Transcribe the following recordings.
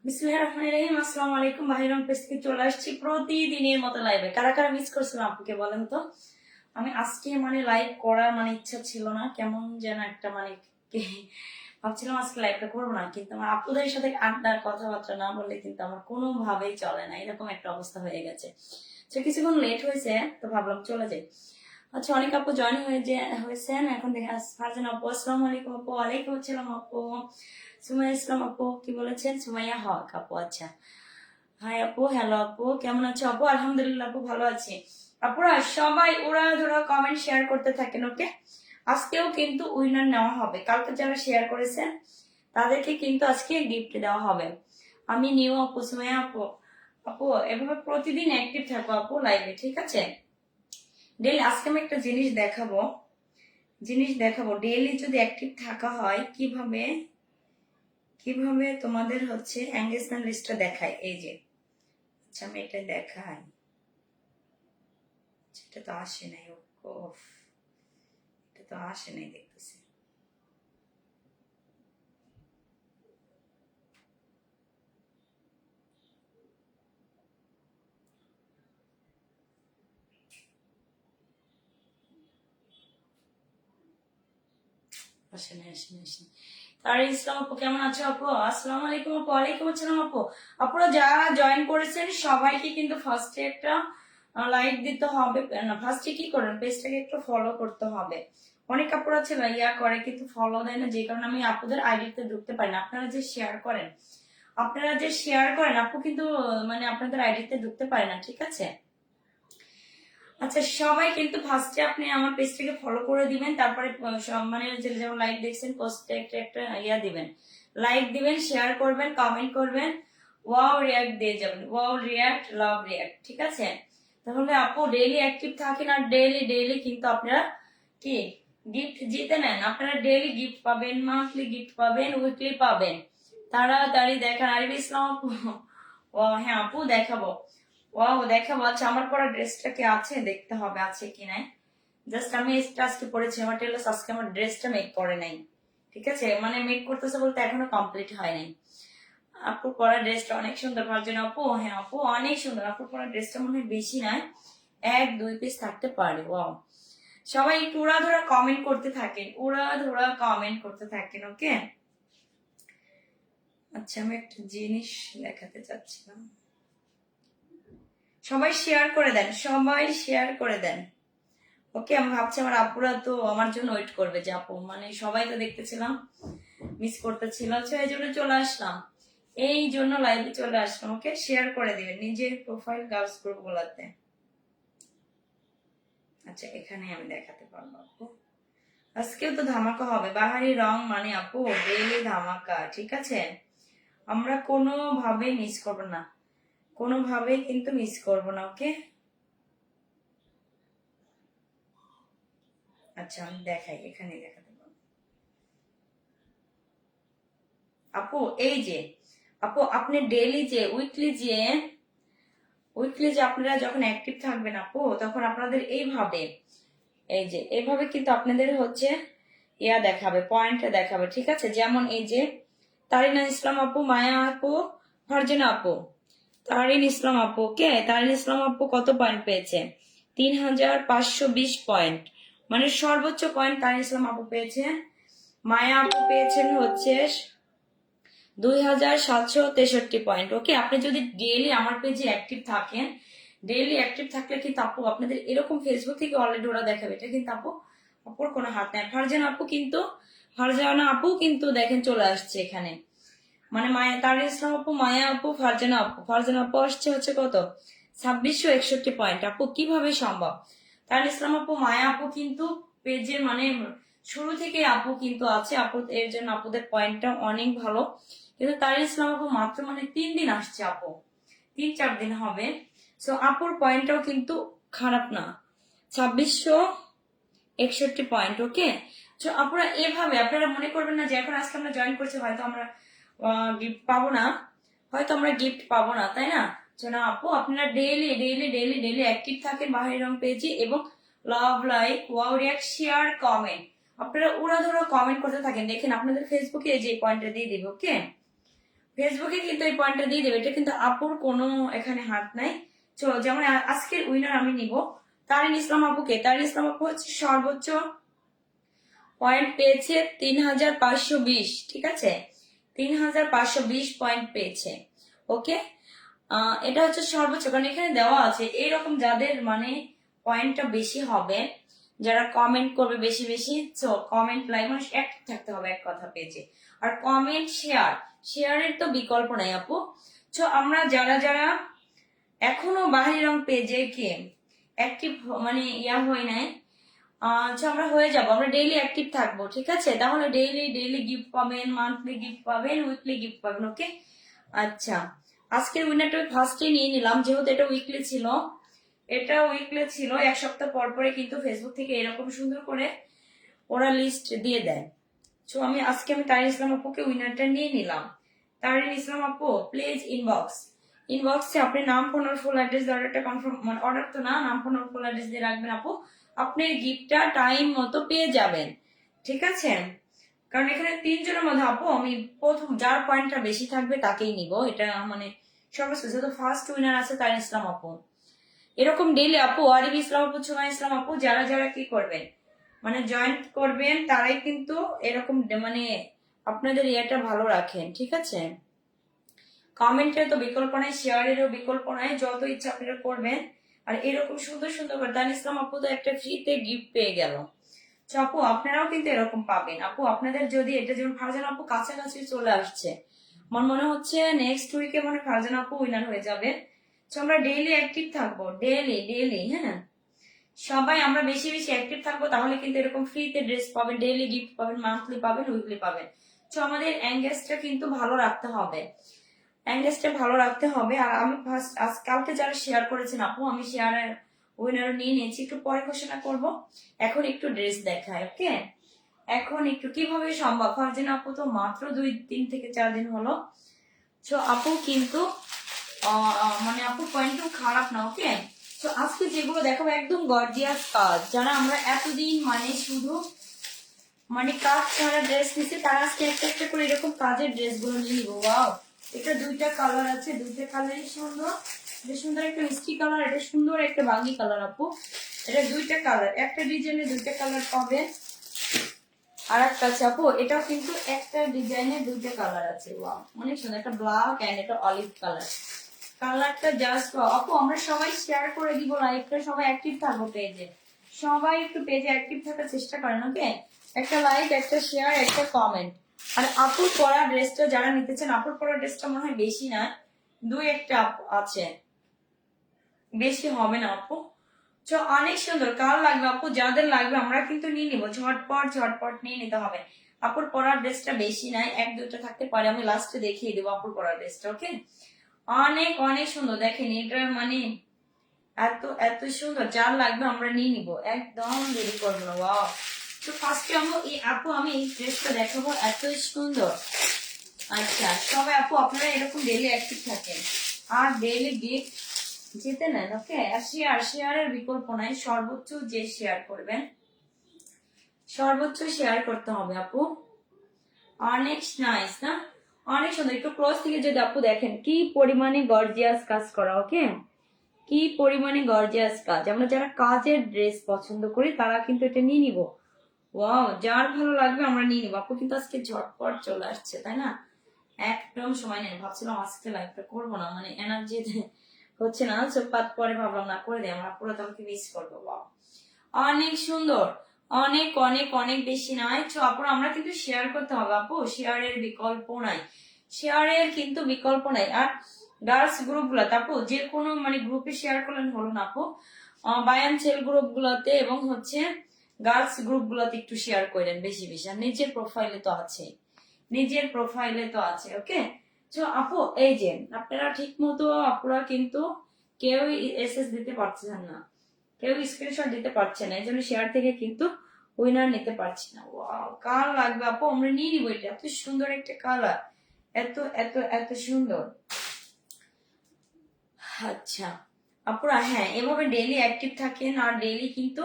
বিসমিল্লাহির রহমানির রহিম। আসসালামু আলাইকুম। বাহিরন পেজ থেকে চলে আসছি প্রতিদিনের মতো লাইভে। কারা কারা মিস করছিলাম আপুকে বলেন তো। আমি আজকে লাইভ করার ইচ্ছা ছিল না, কেমন যেন একটা ভাবছিলাম আজকে লাইভটা করবো না, কিন্তু আমার আপুদের সাথে আড্ডা কথাবার্তা না বললে কিন্তু আমার কোনোভাবেই চলে না, এরকম একটা অবস্থা হয়ে গেছে। তো কিছুক্ষণ লেট হয়েছে, তো ভাবলাম চলে যাই। আচ্ছা, অনেক আপু জয়েন হয়েছেন এখন দেখে। ফারজান আপু আসসালামু আলাইকুম আপু। ওয়ালাইকুম আসসালাম আপু। সুমাইয়া ইসলাম আপু কি বলেছেন? সুমাইয়া হক আপু, আচ্ছা। হাই আপু, হ্যালো আপু, কেমন আছো আপু? আলহামদুলিল্লাহ আপু, ভালো আছি। আপুরা সবাই ওরা ধরো কমেন্ট শেয়ার করতে থাকেন, ওকে? আজকেও কিন্তু উইনার নেওয়া হবে। কালকে যারা শেয়ার করেছেন তাদেরকে কিন্তু আজকে গিফট দেওয়া হবে। আমি নিউ আপু, সুমাইয়া আপু। আপু এভাবে প্রতিদিন অ্যাক্টিভ থাকবো আপু লাইভে, ঠিক আছে? ডেইলি আজকে আমি একটা জিনিস দেখাবো। ডেইলি যদি অ্যাক্টিভ থাকা হয় কিভাবে তোমাদের এঙ্গেজমেন্ট লিস্টটা দেখায়। এই যে, আচ্ছা আমি এটা দেখাই। এটা তো আসে নাই, এটা তো আসে নাই দেখতেছি। তারিন ইসলাম আপু কেমন আছো আপু? আসসালামু আলাইকুম আপু। ওয়ালাইকুম আসসালাম আপু। আপুরা যারা জয়েন করেছেন সবাইকে কিন্তু ফার্স্টে একটা লাইক দিতে হবে। না, ফার্স্টে কি করেন, পেজটাকে একটু ফলো করতে হবে। অনেক আপুরা আছে ইয়া করে কিন্তু ফলো দেয় না, যে কারণে আমি আপুদের আইডিতে ঢুকতে পারি না। আপনারা যে শেয়ার করেন আপু কিন্তু আপনাদের আইডিতে ঢুকতে পারে না, ঠিক আছে? আচ্ছা, সবাই কিন্তু ফার্স্টে আপনি আমার পেজটাকে ফলো করে দিবেন, তারপরে যেমন লাইক দেখছেন পোস্টে একটা একটা ইয়া দিবেন, লাইক দিবেন, শেয়ার করবেন, কমেন্ট করবেন, ওয়াও রিয়াক্ট দিয়ে যাবেন। ওয়াও রিয়াক্ট, লাভ রিয়াক্ট, ঠিক আছে? তাহলে আপু ডেইলি অ্যাক্টিভ থাকেন, আর ডেইলি কিন্তু আপনারা কি গিফট জিতে নেন। আপনারা ডেইলি গিফট পাবেন, মান্থলি গিফট পাবেন, উইকলি পাবেন। তাড়াতাড়ি দেখান। আরিফ ইসলাম আপু, ও হ্যাঁ আপু দেখাবো। ওয়াও দেখাবো। আচ্ছা, আমার পরা ড্রেসটা কি আছে দেখতে হবে, আছে কি নাই। জাস্ট আমি আজকে পরেছি, আমার টেলার্স আজকে আমার ড্রেসটা মেক করে নাই, ঠিক আছে? মেক করতেছে বলতে এখনো কমপ্লিট হয় নাই। আপুর পরা ড্রেসটা অনেক সুন্দর। ভাবছেন আপু? হ্যাঁ আপু অনেক সুন্দর। আপুর পরা ড্রেসটা মনে হয় বেশি নয়, 1-2 পিস থাকতে পারে। ওয়াও, সবাই একটু উড়াধরা কমেন্ট করতে থাকেন, ওকে? আচ্ছা, আমি একটা জিনিস দেখাতে চাচ্ছিলাম। সবাই শেয়ার করে দেন, ওকে? আমি ভাবছি আমার আপুরা তো আমার জন্য ওয়েট করবে, যে আপু সবাই তো দেখতেছিলাম, মিস করতেছিল, এই জন্য চলে আসলাম, এই জন্য লাইভে চলে আসলাম। ওকে, শেয়ার করে দিবেন নিজের প্রোফাইল গার্লস গ্রুপ গুলাতে। আচ্ছা, এখানে আমি দেখাতে পারবো আপু। আজকেও তো ধামাকা হবে। বাহারি রং আপু ডেইলি ধামাকা, ঠিক আছে? আমরা কোনোভাবেই মিস করবো না, কোনোভাবেই কিন্তু মিস করবো না, ওকে? আচ্ছা, আমি দেখাই, এখানে দেখাতে পারবো আপু। এই যে আপু, আপনি ডেইলি উইকলি আপনারা যখন অ্যাক্টিভ থাকবেন আপু, তখন আপনাদের এইভাবে কিন্তু আপনাদের ইয়া দেখাবে, পয়েন্টটা দেখাবে, ঠিক আছে? যেমন এই যে তারিনা ইসলাম আপু, মায়া আপু, ফারজানা আপু, তারিন ইসলাম আপু, কে তারিন ইসলাম আপু কত পয়েন্ট পেয়েছে? 3520 পয়েন্ট, সর্বোচ্চ পয়েন্ট তারিন ইসলাম আপু পেয়েছেন। মায়া আপু পেয়েছেন 2763 পয়েন্ট, ওকে? আপনি যদি ডেইলি আমার পেজে অ্যাক্টিভ থাকেন, ডেইলি অ্যাক্টিভ থাকলে কিন্তু আপু আপনাদের এরকম ফেসবুক থেকে অলরেডি ওরা দেখাবে, এটা কিন্তু আপুর কোনো হাত নেই। ফারজানা আপু কিন্তু দেখেন চলে আসছে এখানে, মানে মায়া তারিন ইসলাম আপু, মায়া আপু, ফারজানা আপু আসছে হচ্ছে কত 2661 পয়েন্ট। আপু কিভাবে সম্ভব? তারিন ইসলাম আপু, মায়া আপু কিন্তু পেজে মানে শুরু থেকে আপু কিন্তু আছে, আপু এর জন্য আপুদের পয়েন্টটা অনেক ভালো। কিন্তু তারিন ইসলাম আপু মাত্র মানে 3 দিন আসছে, আপু 3-4 দিন হবে। সো আপুর পয়েন্টটাও কিন্তু খারাপ না, 2661 পয়েন্ট। ওকে, তো আপুরা এভাবে আপনারা মনে করবেন না যে এখন আজকে আমরা জয়েন করছি হয়তো আমরা গিফট পাবো না, তাই না? না আপু, আপনারা daily daily daily daily active থাকেন বাহির রং পেজে, এবং love, like, wow, react, share, comment আপনারা উড়াধুরা কমেন্ট করতে থাকেন। দেখেন আপনাদের ফেসবুকে এই যে পয়েন্টটা দিয়ে দিবে। ওকে, ফেসবুকে কিন্তু এই পয়েন্টটা দিয়ে দেবে, এটা কিন্তু আপুর কোনো এখানে হাত নাই। চলো, যেমন আজকের উইনার আমি নিব তারিন ইসলাম আপুকে। তারিন ইসলাম আপু হচ্ছে সর্বোচ্চ পয়েন্ট পেয়েছে 3520, ঠিক আছে, 3520 পয়েন্ট পেয়েছে। ওকে, এটা হচ্ছে সর্বোচ্চ, কারণ এখানে দেওয়া আছে এইরকম যাদের মানে পয়েন্টটা বেশি হবে, যারা কমেন্ট করবে বেশি বেশি, তো কমেন্ট লাইক মানে অ্যাক্টিভ থাকতে হবে এক কথা পেয়েছে। আর কমেন্ট শেয়ারের তো বিকল্প নাই আপু। তো আমরা যারা যারা এখনো বাহির রং পেজে কে অ্যাক্টিভ মানে হয় নাই, আমরা হয়ে যাবো, আমরা ডেইলি অ্যাক্টিভ থাকবো, ঠিক আছে? তাহলে ডেইলি ডেইলি গিফট পাবেন, মান্থলি গিফট পাবেন, উইকলি গিফট পাবেন। ওকে, আচ্ছা, আজকের উইনারটা ফার্স্টে নিয়ে নিলাম, যেহেতু এটা উইকলি ছিল, এক সপ্তাহ পর পরে কিন্তু ফেসবুক থেকে এরকম সুন্দর করে ওরা লিস্ট দিয়ে দেয়। তো আজকে আমি তারিন ইসলাম আপুকে উইনারটা নিয়ে নিলাম। তারিন ইসলাম আপু, প্লিজ ইনবক্সে আপনি নাম, ফোন আর ফুল অ্যাড্রেস, অর্ডারটা কনফার্ম, মানে অর্ডার তো না, নাম, ফোন আর ফুল অ্যাড্রেস দিয়ে রাখবেন আপু, আপনি গিফটটা টাইম মতো পেয়ে যাবেন, ঠিক আছে? কারণ এখানে 3 জনের মধ্যে আপু আমি প্রথম যার পয়েন্টটা বেশি থাকবে তাকেই নিব, এটা মানে সর্বোচ্চ, যেহেতু ফার্স্ট উইনার আছে তারিন ইসলাম আপু। এরকম ডেইলি আপু আরিফ ইসলাম আপু, সুমাই ইসলাম আপু, যারা যারা কি করবেন মানে জয়েন করবেন, তারাই কিন্তু এরকম মানে আপনাদের ইয়েটা ভালো রাখেন, ঠিক আছে? কমেন্টের তো বিকল্প নাই, শেয়ারেরও বিকল্প নাই, যত ইচ্ছা আপনারা করবেন। আর এরকম সুন্দর সুন্দর করে তান ইসলাম আপু তো একটা ফ্রিতে গিফট পেয়ে গেল। আপু আপনারাও কিন্তু এরকম পাবেন। আপু আপনাদের যদি এটা, যেমন ফারজানা আপু কাছাকাছি চলে আসছে, আমার মনে হচ্ছে নেক্সট উইকে মানে ফারজানা আপু উইনার হয়ে যাবে। তো আমরা ডেইলি অ্যাক্টিভ থাকবো, ডেইলি ডেইলি, হ্যাঁ সবাই আমরা বেশি বেশি অ্যাক্টিভ থাকবো, তাহলে কিন্তু এরকম ফ্রিতে ড্রেস পাবেন, ডেইলি গিফট পাবেন, মান্থলি পাবেন, উইকলি পাবেন। তো আমাদের এঙ্গেজটা কিন্তু ভালো রাখতে হবে, আর আমি ফার্স্ট কালকে যারা শেয়ার করেছেন আপু, আমি শেয়ারের উইনার নিয়ে নিয়েছি, একটু পরে ঘোষণা করব। এখন একটু ড্রেস দেখায়। ওকে, এখন একটু কিভাবে সম্ভব, ফারজানা আপু তো মাত্র 2-3 থেকে 4 দিন হলো। তো আপু কিন্তু মানে আপু পয়েন্টও খারাপ না। ওকে, তো আজকে যেগুলো দেখাবো একদম গর্জিয়াস কাজ, যারা আমরা এতদিন মানে শুধু মানে কাজ ছাড়া ড্রেস নিচ্ছি, তারা আজকে একটা একটা করে এরকম কাজের ড্রেস গুলো নিয়ে নিবো। ওয়াও, এটা 2টা কালার আছে, 2টা কালারই সুন্দর, এটা সুন্দর একটা মিষ্টি কালার, এটা সুন্দর একটা বাঙ্গি কালার। আপু এটা 2টা কালার, একটা ডিজাইনে 2টা কালার পাবে। আর একটা আছে আপু, এটাও কিন্তু একটা ডিজাইনে 2টা কালার আছে। ওয়াও, অনেক সুন্দর, একটা ব্ল্যাক এন্ড একটা অলিভ কালারটা জাস্ট। আপু আমরা সবাই শেয়ার করে দিব লাইভটা, সবাই অ্যাক্টিভ থাকবো পেজে, সবাই একটু পেজে অ্যাক্টিভ থাকার চেষ্টা করেন। ওকে, একটা লাইক, একটা শেয়ার, একটা কমেন্ট। আর আপুর পরা ড্রেসটা যারা নিতে চান, আপুর পরা ড্রেসটা মনে হয় বেশি না, 2-1টা আছে, বেশি হবে না আপু। তো অনেক সুন্দর, কার লাগবে আপু, যাদের লাগবে আমরা কিন্তু নিয়ে নিবো, ঝটপট নিয়ে নিতে হবে। আপুর পরার ড্রেসটা বেশি নাই, 1-2টা থাকতে পারে, আমি লাস্টে দেখিয়ে দেবো আপুর পরার ড্রেসটা। ওকে, অনেক অনেক সুন্দর, দেখেন এটা মানে এত এত সুন্দর, যার লাগবে আমরা নিয়ে নিব, একদম দেরি করবো না। ওয়াও, তো ফার্স্টে আমি এই ড্রেসটা দেখাবো, এত সুন্দর। আচ্ছা সবাই আপু আপনারা এরকম ডেইলি অ্যাক্টিভ থাকেন আর ডেইলি গিফট জিতে নেন। ওকে, আর শেয়ারের বিকল্প নাই, সর্বোচ্চ যে শেয়ার করবেন, সর্বোচ্চ শেয়ার করতে হবে আপু। অনেক নাইস না, অনেক সুন্দর, একটু ক্লোজ থেকে যদি আপু দেখেন কি পরিমাণে গর্জিয়াস কাজ করা। ওকে, কি পরিমাণে গর্জিয়াস কাজ, আমরা যারা কাজের ড্রেস পছন্দ করি তারা কিন্তু এটা নিয়ে নিব। ওয়াও, যার ভালো লাগবে আমরা নিয়ে নিব। আপু কিন্তু আজকে ঝটপট চলে আসছে, তাই না? একদম সময় নেই, ভাবছিলাম আজকে লাইভটা করবো না, মানে এনার্জি হচ্ছে না, সো পরে ভাবলাম না করে দিই, আমরা পুরো তোমাকে মিস করবো। বাহ, অনেক সুন্দর, অনেক অনেক অনেক বেশি নাই। তো আপুরা আমরা কিন্তু শেয়ার করতে হবে আপু, শেয়ারের বিকল্প নাই, শেয়ারের কিন্তু বিকল্প নাই। আর গার্লস গ্রুপ গুলাতে আপু যে কোনো মানে গ্রুপে শেয়ার করলেন হলো না আপু, বায়ান সেল গ্রুপ গুলাতে এবং হচ্ছে গার্লস গ্রুপ গুলাতে একটু শেয়ার করেন বেশি বেশি। আর নিজের প্রোফাইলে তো আছে, নিজের প্রোফাইলে তো আছে। ওকে, তো আপু এই যে আপনারা ঠিক মতো আপুরা কিন্তু কেউ এসএস দিতে পারছেন না, কেউ স্ক্রিনশট দিতে পারছে না, এই জন্য শেয়ার থেকে কিন্তু উইনার নিতে পারছি না। ওয়াও, কার লাগবে আপু? আমরা নিয়ে নিবো, এটা এত সুন্দর একটা কালার, এত এত এত সুন্দর। আচ্ছা আপুরা, হ্যাঁ এভাবে ডেইলি অ্যাক্টিভ থাকেন, আর ডেইলি কিন্তু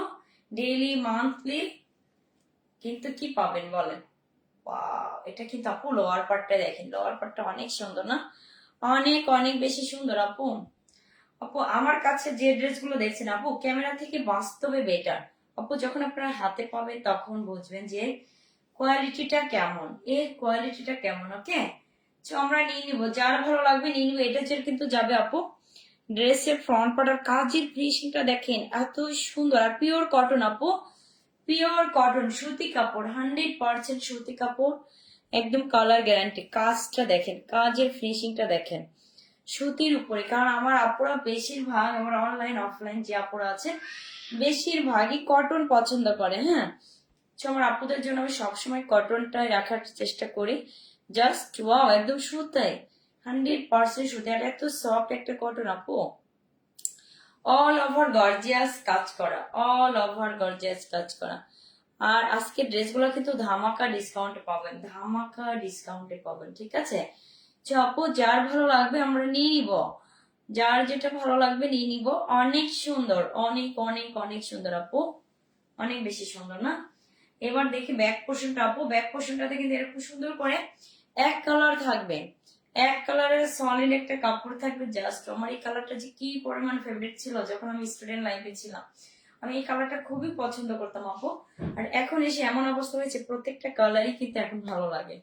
ডেইলি মান্থলি কিন্তু কি পাবেন বলেন। ওয়াও, এটা কিন্তু আপু লোয়ার পার্টটা দেখেন, লোয়ার পার্টটা অনেক সুন্দর না, অনেক অনেক বেশি সুন্দর আপু। আপু আমার কাছে যে ড্রেসগুলো দেখছেন আপু ক্যামেরা থেকে বাস্তবে বেটার আপু, যখন আপনারা হাতে পাবেন তখন বুঝবেন যে কোয়ালিটিটা কেমন, এর কোয়ালিটিটা কেমন। ওকে, তো আমরা নিয়ে নিবো, যার ভালো লাগবে নিয়ে নিবো। এটা যে কিন্তু যাবে আপু ড্রেসের ফ্রন্ট পার্টার, কাজের ফিনিশিংটা দেখেন এত সুন্দর, আর পিওর কটন আপু, পিওর কটন সুতি কাপড়, 100% সুতি কাপড়, একদম কালার গ্যারান্টি। কাজটা দেখেন, কাজের ফিনিশিংটা দেখেন সুতির উপরে। কারণ আমার আপুরা বেশিরভাগ, আমার অনলাইন অফলাইন যে আপুরা আছে বেশিরভাগই কটন পছন্দ করে। হ্যাঁ, তো আমার আপুদের জন্য আমি সবসময় কটনটাই রাখার চেষ্টা করি। জাস্ট ওয়াও, একদম সুতাই, 100% সুতি, আর এত সফট একটা কটন আপু, অল ওভার গর্জিয়াস কাজ করা, অল ওভার গর্জিয়াস কাজ করা। আর আজকে ড্রেসগুলো কিন্তু ধামাকা ডিসকাউন্টে পাবেন, ধামাকা ডিসকাউন্টে পাবেন, ঠিক আছে। তো আপু যার ভালো লাগবে আমরা নিয়ে নিব, যার যেটা ভালো লাগবে নিয়ে নিব। অনেক সুন্দর, অনেক অনেক অনেক সুন্দর আপু, অনেক বেশি সুন্দর না। এবার দেখি ব্যাক পোর্শনটা আপু, ব্যাক পোর্শনটাতে কিন্তু এরকম সুন্দর করে এক কালার থাকবে, এক কালারের সলিড একটা কাপড় থাকবে। জাস্ট আমার এই কালারটা যে কি পরিমাণ ফেভারিট ছিল যখন আমি স্টুডেন্ট লাইফে ছিলাম, আমি এই কালারটা খুবই পছন্দ করতাম আপু। আর এখন এসে এমন অবস্থা হয়েছে প্রত্যেকটা কালারই কিন্তু এখন ভালো লাগে।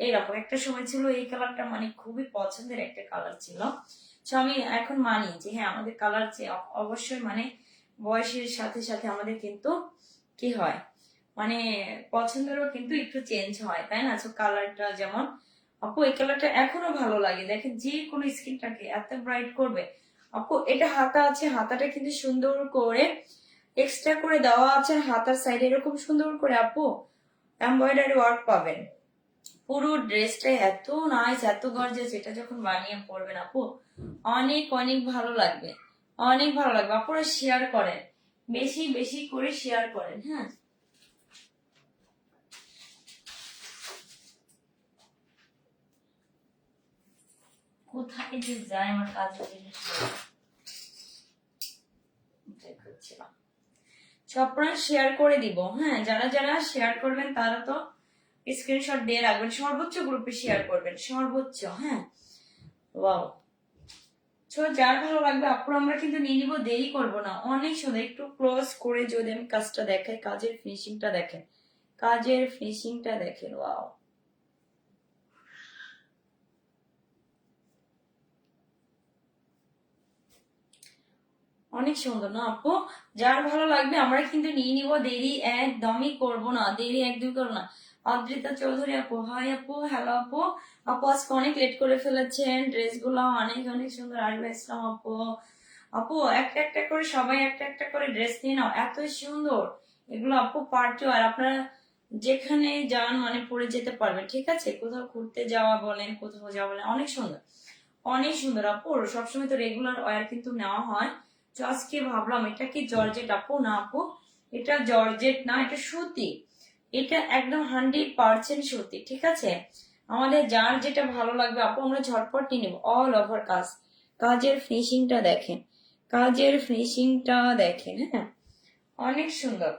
এইরকম একটা সময় ছিল এই কালারটা মানে খুবই পছন্দের একটা কালার ছিল। তো আমি এখন মানি যে হ্যাঁ আমাদের কালার যে অবশ্যই মানে বয়সের সাথে সাথে আমাদের কিন্তু কি হয় মানে পছন্দেরও কিন্তু একটু চেঞ্জ হয়, তাই না। তো কালারটা যেমন আপু এই কালারটা এখনো ভালো লাগে, দেখেন যে কোনো স্কিনটাকে এত ব্রাইট করবে আপু। এটা হাতা আছে, হাতাটা কিন্তু সুন্দর করে এক্সট্রা করে দেওয়া আছে, হাতার সাইডে এরকম সুন্দর করে আপু এমব্রয়ডারি ওয়ার্ক পাবেন। পুরো ড্রেসটা এত নাইস, এত গর্জিয়াস, এটা যখন বানিয়ে পরবেন আপু অনেক অনেক ভালো লাগবে, অনেক ভালো লাগবে। আপনারা শেয়ার করেন, বেশি বেশি করে শেয়ার করেন। হ্যাঁ, কোথায় যে যায় আমার কাজের জিনিস করছিলাম। আপনারা শেয়ার করে দিব। হ্যাঁ, যারা যারা শেয়ার করবেন তারা তো স্ক্রিনশট দিয়ে রাখবেন, সর্বোচ্চ গ্রুপে শেয়ার করবেন, সর্বোচ্চ। হ্যাঁ, ওয়াও, যার ভালো লাগবে আপুরা আমরা কিন্তু নিয়ে নিবো, দেরি করবো না। অনেক সুন্দর, একটু ক্লোজ করে যদি আমি কাজটা দেখাই, কাজের ফিনিশিংটা দেখেন, কাজের ফিনিশিংটা দেখেন, ওয়াও অনেক সুন্দর না আপু। যার ভালো লাগবে আমরা কিন্তু নিয়ে নিব, দেরি একদমই করব না, দেরি একদমই করবো না। অদ্রিতা চৌধুরী আপু, হাই আপু, হ্যালো আপু। আপু আজকে অনেক লেট করে ফেলেছেন, ড্রেসগুলো অনেক অনেক সুন্দর। আরিফা ইসলাম আপু, আপু একটা একটা করে সবাই একটা একটা করে ড্রেস নিয়ে নাও, এত সুন্দর এগুলো আপু। পার্টি আর আপনারা যেখানে যান মানে পরে যেতে পারবেন, ঠিক আছে। কোথাও ঘুরতে যাওয়া বলেন, কোথাও যাওয়া বলেন, অনেক সুন্দর, অনেক সুন্দর আপু। সবসময় তো রেগুলার ওয়্যার কিন্তু নেওয়া হয়। তো আজকে ভাবলাম এটা কি জর্জেট আপু? না আপু, এটা জর্জেট না, এটা সুতি, এটা একদম 100% সুতি, ঠিক আছে। আমাদের যার যেটা ভালো লাগবে আপু আমরা ঝটপট নিয়ে নেবো। অল ওভার কাজ, কাজের ফিনিশিংটা দেখেন, কাজের ফিনিশিংটা দেখেন। হ্যাঁ, অনেক সুন্দর,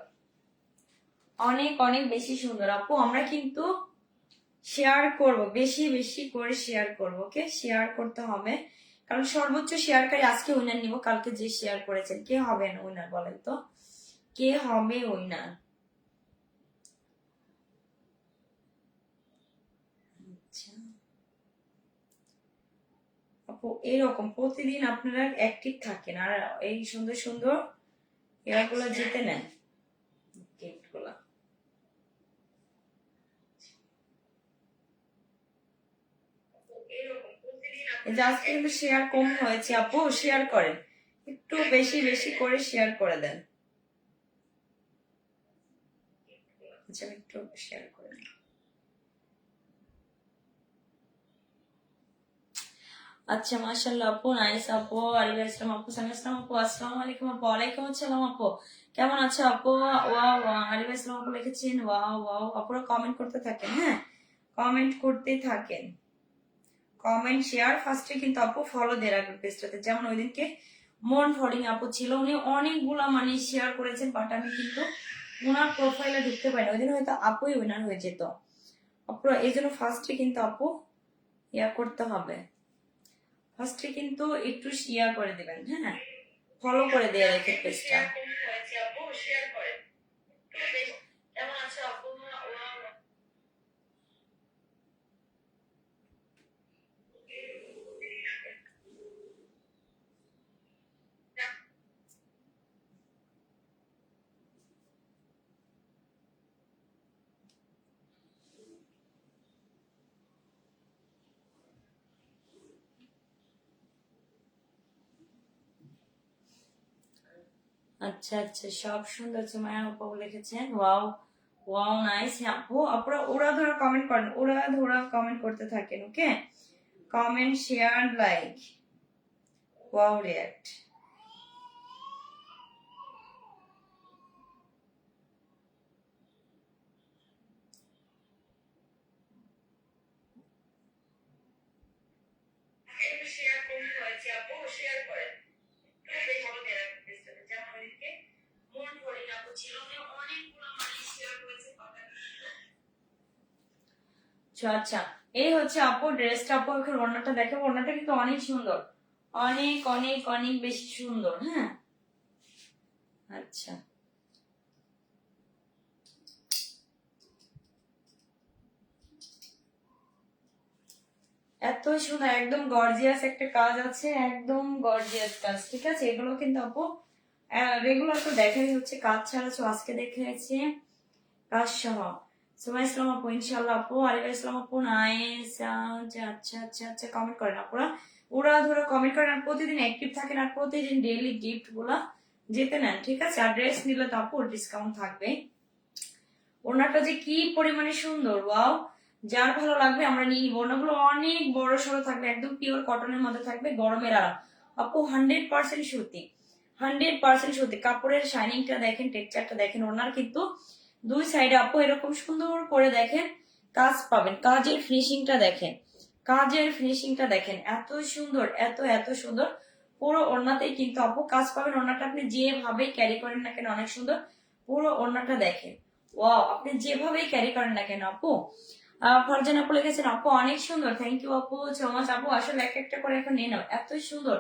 অনেক অনেক বেশি সুন্দর আপু। আমরা কিন্তু শেয়ার করব, বেশি বেশি করে শেয়ার করব। ওকে, শেয়ার করতে হবে, কারণ সর্বোচ্চ শেয়ারকারী আজকে উইনার নিব। কালকে যে শেয়ার করেছেন কে হবেন উইনার বলেন তো, কে হবে উইনার? আচ্ছা আপু এরকম প্রতিদিন আপনারা অ্যাক্টিভ থাকেন আর এই সুন্দর সুন্দর এগুলো জিতে নেন গিফট গুলা। আজকে কিন্তু শেয়ার কম হয়েছে আপু, শেয়ার করেন একটু বেশি বেশি করে শেয়ার করে দেন। আচ্ছা আমি একটু শেয়ার করে দিই। আচ্ছা মাশাআল্লাহ আপু, নাইস আপু, আলিয়া ইসলাম আপু, সামিয়া ইসলাম আপু, আসসালামু আলাইকুম আপু। ওয়ালাইকুম আসসালাম আপু, কেমন আছো আপু? ওয়াও, আলিয়া ইসলাম আপু লিখেছেন ওয়াও ওয়াও। আপুরা কমেন্ট করতে থাকেন, হ্যাঁ কমেন্ট করতে থাকেন, কমেন্ট শেয়ার। ফার্স্টে কিন্তু আপু ফলো দিয়ে রাখবেন পেজটাতে। যেমন ওইদিনকে মন ফলোইং আপু ছিল, উনি অনেকগুলা মানে শেয়ার করেছেন, বাট আমি কিন্তু ওনার প্রোফাইলে ঢুকতে পারি না। ওই দিন হয়তো আপুই উইনার হয়ে যেত আপুরা। এই জন্য ফার্স্টে কিন্তু আপু ইয়া করতে হবে, ফার্স্টে কিন্তু একটু শেয়ার করে দিবেন, হ্যাঁ ফলো করে দিয়ে রেখে পেজটা। কেমন আছো আপু? আচ্ছা আচ্ছা সব সুন্দর। সুমায়া আপু লিখেছেন ওয়াও ওয়াও নাইস। আপু আপনারা ওরা ধরা কমেন্ট করেন, ওরা ধরা কমেন্ট করতে থাকেন, okay comment share like wow react. আচ্ছা এই হচ্ছে আপু ড্রেসটা। আপু এখন ওড়নাটা দেখাবো, ওড়নাটা কিন্তু অনেক সুন্দর, অনেক অনেক অনেক বেশি সুন্দর, হ্যাঁ আচ্ছা এত সুন্দর, একদম গর্জিয়াস একটা কাজ আছে, একদম গর্জিয়াস কাজ, ঠিক আছে। এগুলো কিন্তু আপু রেগুলার তো দেখাই হচ্ছে কাজ ছাড়া, তো আজকে দেখাইছি কাজ সহ। সুমাই ইসলাম আপু ইনশাল্লাহ আপু, আরিফা ইসলাম আপু নাইস। আচ্ছা আচ্ছা আচ্ছা কমেন্ট করেন আপুরা, ওরা ধরো কমেন্ট করেন আর প্রতিদিন অ্যাক্টিভ থাকেন আর প্রতিদিন ডেইলি গিফট গুলা যেতে নেন, ঠিক আছে। আর ড্রেস নিলে তো আপু ডিসকাউন্ট থাকবে। ওনাটা যে কি পরিমাণে সুন্দর, ওয়াও, যার ভালো লাগবে আমরা নিয়ে নিবো। ওনাগুলো অনেক বড় সড়ো থাকবে, একদম পিওর কটনের মধ্যে থাকবে, গরমের আরাম আপু। 100% সুতি, 100% সুতি। কাপড়ের শাইনিংটা দেখেন, টেক্সচারটা দেখেন। ওনার কিন্তু দুই সাইডে আপু এরকম সুন্দর করে দেখেন কাজ পাবেন, কাজের ফিনিশিংটা দেখেন, কাজের ফিনিশিংটা দেখেন, এত সুন্দর, এত এত সুন্দর। পুরো ওড়নাতেই কিন্তু আপু কাজ পাবেন। ওড়নাটা আপনি যেভাবে ক্যারি করেন না কেন অনেক সুন্দর। পুরো ওড়নাটা দেখেন, ওয়াও, আপনি যেভাবেই ক্যারি করেন না কেন আপু। ফারজান আপু লিখেছেন আপু অনেক সুন্দর, থ্যাংক ইউ আপু সো মাচ। আপু আসলে এক একটা করে এখন নিয়ে নাও, এত সুন্দর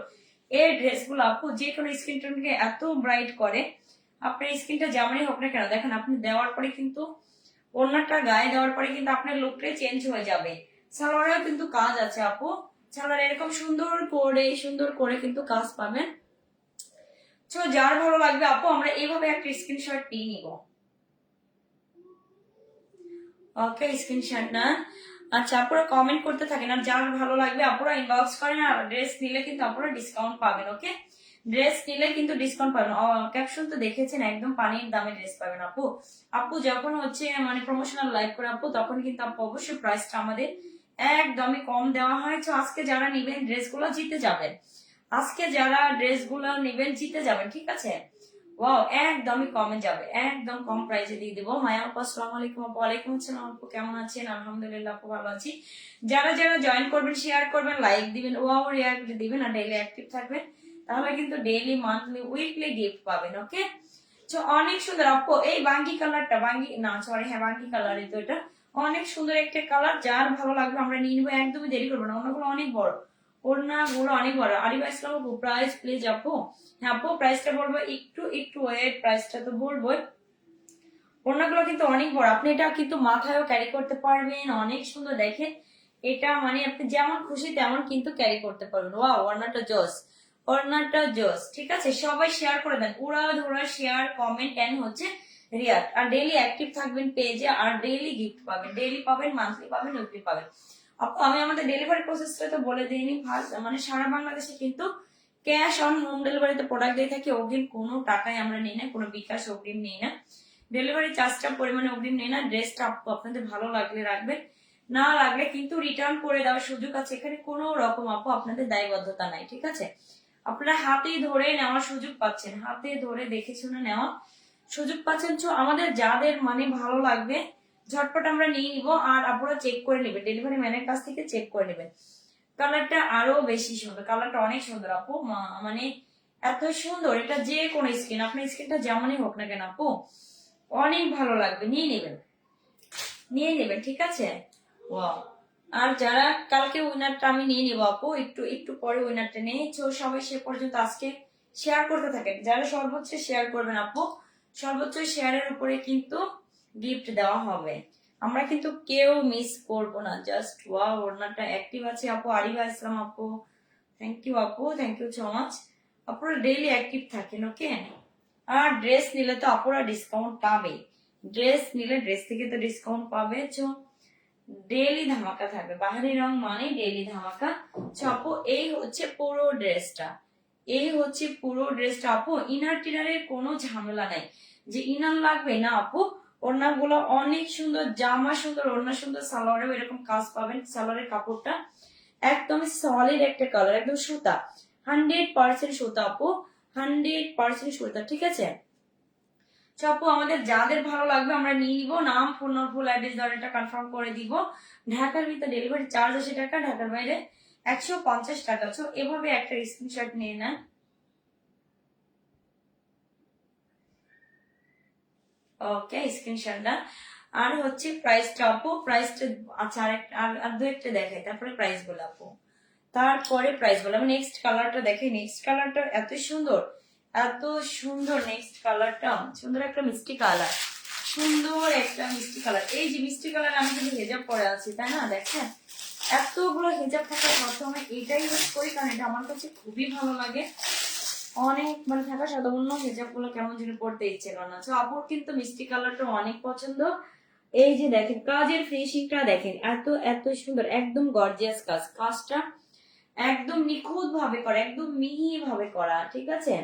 এই ড্রেসগুলো আপু। যে কোনো স্কিন টোনকে এত ব্রাইট করে, আপনার স্কিনটা যেমনই হোক না কেন দেখেন, আপনি দেওয়ার পরে কিন্তু ওড়নাটা গায়ে দেওয়ার পরে কিন্তু আপনার লুকটাই চেঞ্জ হয়ে যাবে। সালোয়ারেও কিন্তু কাজ আছে আপু, সালোয়ার এরকম সুন্দর করে কিন্তু কাজ পাবেন। তো যার ভালো লাগবে আপু আমরা এইভাবে একটা স্ক্রিনশট নিয়ে নিব, ওকে স্ক্রিনশট না। আচ্ছা আপুরা কমেন্ট করতে থাকেন, আর যার ভালো লাগবে আপুরা ইনবক্স করেন। আর ড্রেস নিলে কিন্তু আপুরা ডিসকাউন্ট পাবেন, ওকে ড্রেস নিলে কিন্তু ডিসকাউন্ট পাবেন। ক্যাপশন তো দেখেছেন, একদম পানির দামে ড্রেস পাবেন আপু। আপু যখন হচ্ছে মানে প্রমোশনাল লাইভ করে আপু, তখন কিন্তু আপু অবশ্যই প্রাইসটা আমাদের একদমই কম দেওয়া হয়। তো আজকে যারা নিবেন ড্রেসগুলো জিতে যাবেন, আজকে যারা ড্রেসগুলো নিবেন জিতে যাবেন, ঠিক আছে। ওয়াও একদমই কমে যাবে, একদম কম প্রাইসে দিয়ে দেবো। মায়া আপু আসসালামু আলাইকুম আপু। ওয়ালাইকুম আসসালাম আপু, কেমন আছেন? আলহামদুলিল্লাহ আপু ভালো আছি। যারা যারা জয়েন করবেন শেয়ার করবেন লাইক দিবেন, ওয়াও রিয়াক্ট দিবেন আর ডেইলি অ্যাক্টিভ থাকবেন, তাহলে কিন্তু ডেইলি মান্থলি উইকলি গিফট পাবেন, ওকে। তো অনেক সুন্দর আপু এই বাঙ্গি কালারটা, বাঙ্গি না সরি হ্যাঁ বাঙ্গি কালারই তো এটা, অনেক সুন্দর একটা কালার। যার ভালো লাগবে আমরা নিয়ে নিবো, একদমই দেরি করবো না। ওনাগুলো অনেক বড়, ওড়না গুলো অনেক বড়। আরিফা ইসলাম আপু প্রাইস প্লিজ আপু। হ্যাঁ আপু প্রাইসটা বলবো, একটু একটু ওয়েট, প্রাইসটা তো বলবো। ওড়নাগুলো কিন্তু অনেক বড়, আপনি এটা কিন্তু মাথায়ও ক্যারি করতে পারবেন, অনেক সুন্দর দেখেন। এটা মানে আপনি যেমন খুশি তেমন কিন্তু ক্যারি করতে পারবেন। ওয়াও, ওড়নাটা জোস, ওড়নাটা জোস। ঠিক আছে, সবাই শেয়ার করে দেন, উড়া ধরা শেয়ার কমেন্ট এন্ড হচ্ছে রিয়াক্ট। আর ডেইলি অ্যাক্টিভ থাকবেন পেজে, আর ডেইলি গিফট পাবেন, ডেইলি পাবেন, মান্থলি পাবেন, উইকলি পাবেন। আপু আমি আমাদের ডেলিভারি প্রসেসটা তো বলে দিইনি। ফার্স্ট মানে সারা বাংলাদেশে কিন্তু ক্যাশ অন হোম ডেলিভারিতে প্রোডাক্ট দিয়ে থাকি। অগ্রিম কোনো টাকায় আমরা নিই না, কোনো বিকাশ অগ্রিম নিই না। ডেলিভারি চার্জটা পরিমাণে অগ্রিম নেই না। ড্রেসটা আপু আপনাদের ভালো লাগলে রাখবেন, না লাগলে কিন্তু রিটার্ন করে দেওয়ার সুযোগ আছে। এখানে কোনো রকম আপু আপনাদের দায়বদ্ধতা নাই। ঠিক আছে, আপনারা হাতে ধরে নেওয়ার সুযোগ পাচ্ছেন, হাতে ধরে দেখে শুনে নেওয়া সুযোগ পাচ্ছেন। তো আমাদের যাদের মানে ভালো লাগবে ঝটপট আমরা নিয়ে নিব, আর আপনারা চেক করে নেবেন, ডেলিভারি ম্যানের কাছ থেকে চেক করে নেবেন। কালারটা আরো বেশি সুন্দর, কালারটা অনেক সুন্দর আপু, মানে এত সুন্দর। এটা যে কোনো স্কিন, আপনার স্কিনটা যেমনই হোক না কেন আপু অনেক ভালো লাগবে, নিয়ে নেবেন, নিয়ে নেবেন। ঠিক আছে, ওয়াও। আর যারা কালকে উইনারটা আমি নিয়ে নিবো আপু, একটু একটু পরে উইনারটা নিয়ে। তো সবাই সে পর্যন্ত আজকে শেয়ার করতে থাকেন, যারা সর্বোচ্চ শেয়ার করবেন আপু, সর্বোচ্চ শেয়ারের উপরে কিন্তু গিফট দেওয়া হবে। আমরা কিন্তু কেউ মিস করব না। জাস্ট ওয়াও, ওড়নাটা অ্যাক্টিভ আছে আপু। আরিফা ইসলাম আপু, থ্যাংক ইউ আপু, থ্যাংক ইউ সো মাচ। আপুরা ডেইলি অ্যাক্টিভ থাকেন, ওকে। আর ড্রেস নিলে তো আপুরা ডিসকাউন্ট পাবে, ড্রেস নিলে ড্রেস থেকে তো ডিসকাউন্ট পাবে। তো ডেইলি ধামাকা থাকবে, বাহারি রং মানে ডেইলি ধামাকা। তো আপু এই হচ্ছে পুরো ড্রেসটা, এই হচ্ছে পুরো ড্রেসটা আপু। ইনার টিনারের কোনো ঝামেলা নাই যে ইনার লাগবে না আপু। ওড়নাগুলো অনেক সুন্দর, জামা সুন্দর, ওড়না সুন্দর, সালোয়ারেও এরকম কাজ পাবেন। সালোয়ারের কাপড়টা একদম সলিড একটা কালার, একদম সুতা, 100% সুতা আপু, 100% সুতা। ঠিক আছে, আপু আমাদের যাদের ভালো লাগবে আমরা নিয়ে নিব। নাম, ফোন নম্বর, ফুল অ্যাড্রেস ধরনটা কনফার্ম করে দিব। ঢাকার ভিতরে ডেলিভারি চার্জ 80 টাকা, ঢাকার বাইরে 150 টাকা। তো এভাবে একটা স্ক্রিনশট নিয়ে নেন। ওকে, স্ক্রিনশটটা। আর হচ্ছে প্রাইসটা আপু, প্রাইসটা আচ্ছা আর দু একটা দেখাই, তারপরে প্রাইস বলে আপু, তারপরে প্রাইস বলে। আমি নেক্সট কালারটা দেখি, নেক্সট কালারটা এত সুন্দর, এত সুন্দর। নেক্সট কালারটা সুন্দর, একটা মিষ্টি কালার, সুন্দর একটা মিষ্টি কালার। এই যে মিষ্টি কালার, আমি কিন্তু হেজাব পরে আছি, তাই না? দেখেন এতগুলো হেজাব থাকা সত্ত্বেও আমি এটাই ইউজ করি, কারণ এটা আমার কাছে খুবই ভালো লাগে। অনেক মানে থাকা সাথে অন্য হেজাব গুলো কেমন যেন পড়তে ইচ্ছে করে না। তো আপুর কিন্তু মিষ্টি কালারটা অনেক পছন্দ। এই যে দেখেন কাজের ফিনিশিংটা দেখেন, এত এত সুন্দর, একদম গর্জিয়াস কাজ, কাজটা একদম নিখুঁত ভাবে করা, একদম মিহি ভাবে করা। ঠিক আছে,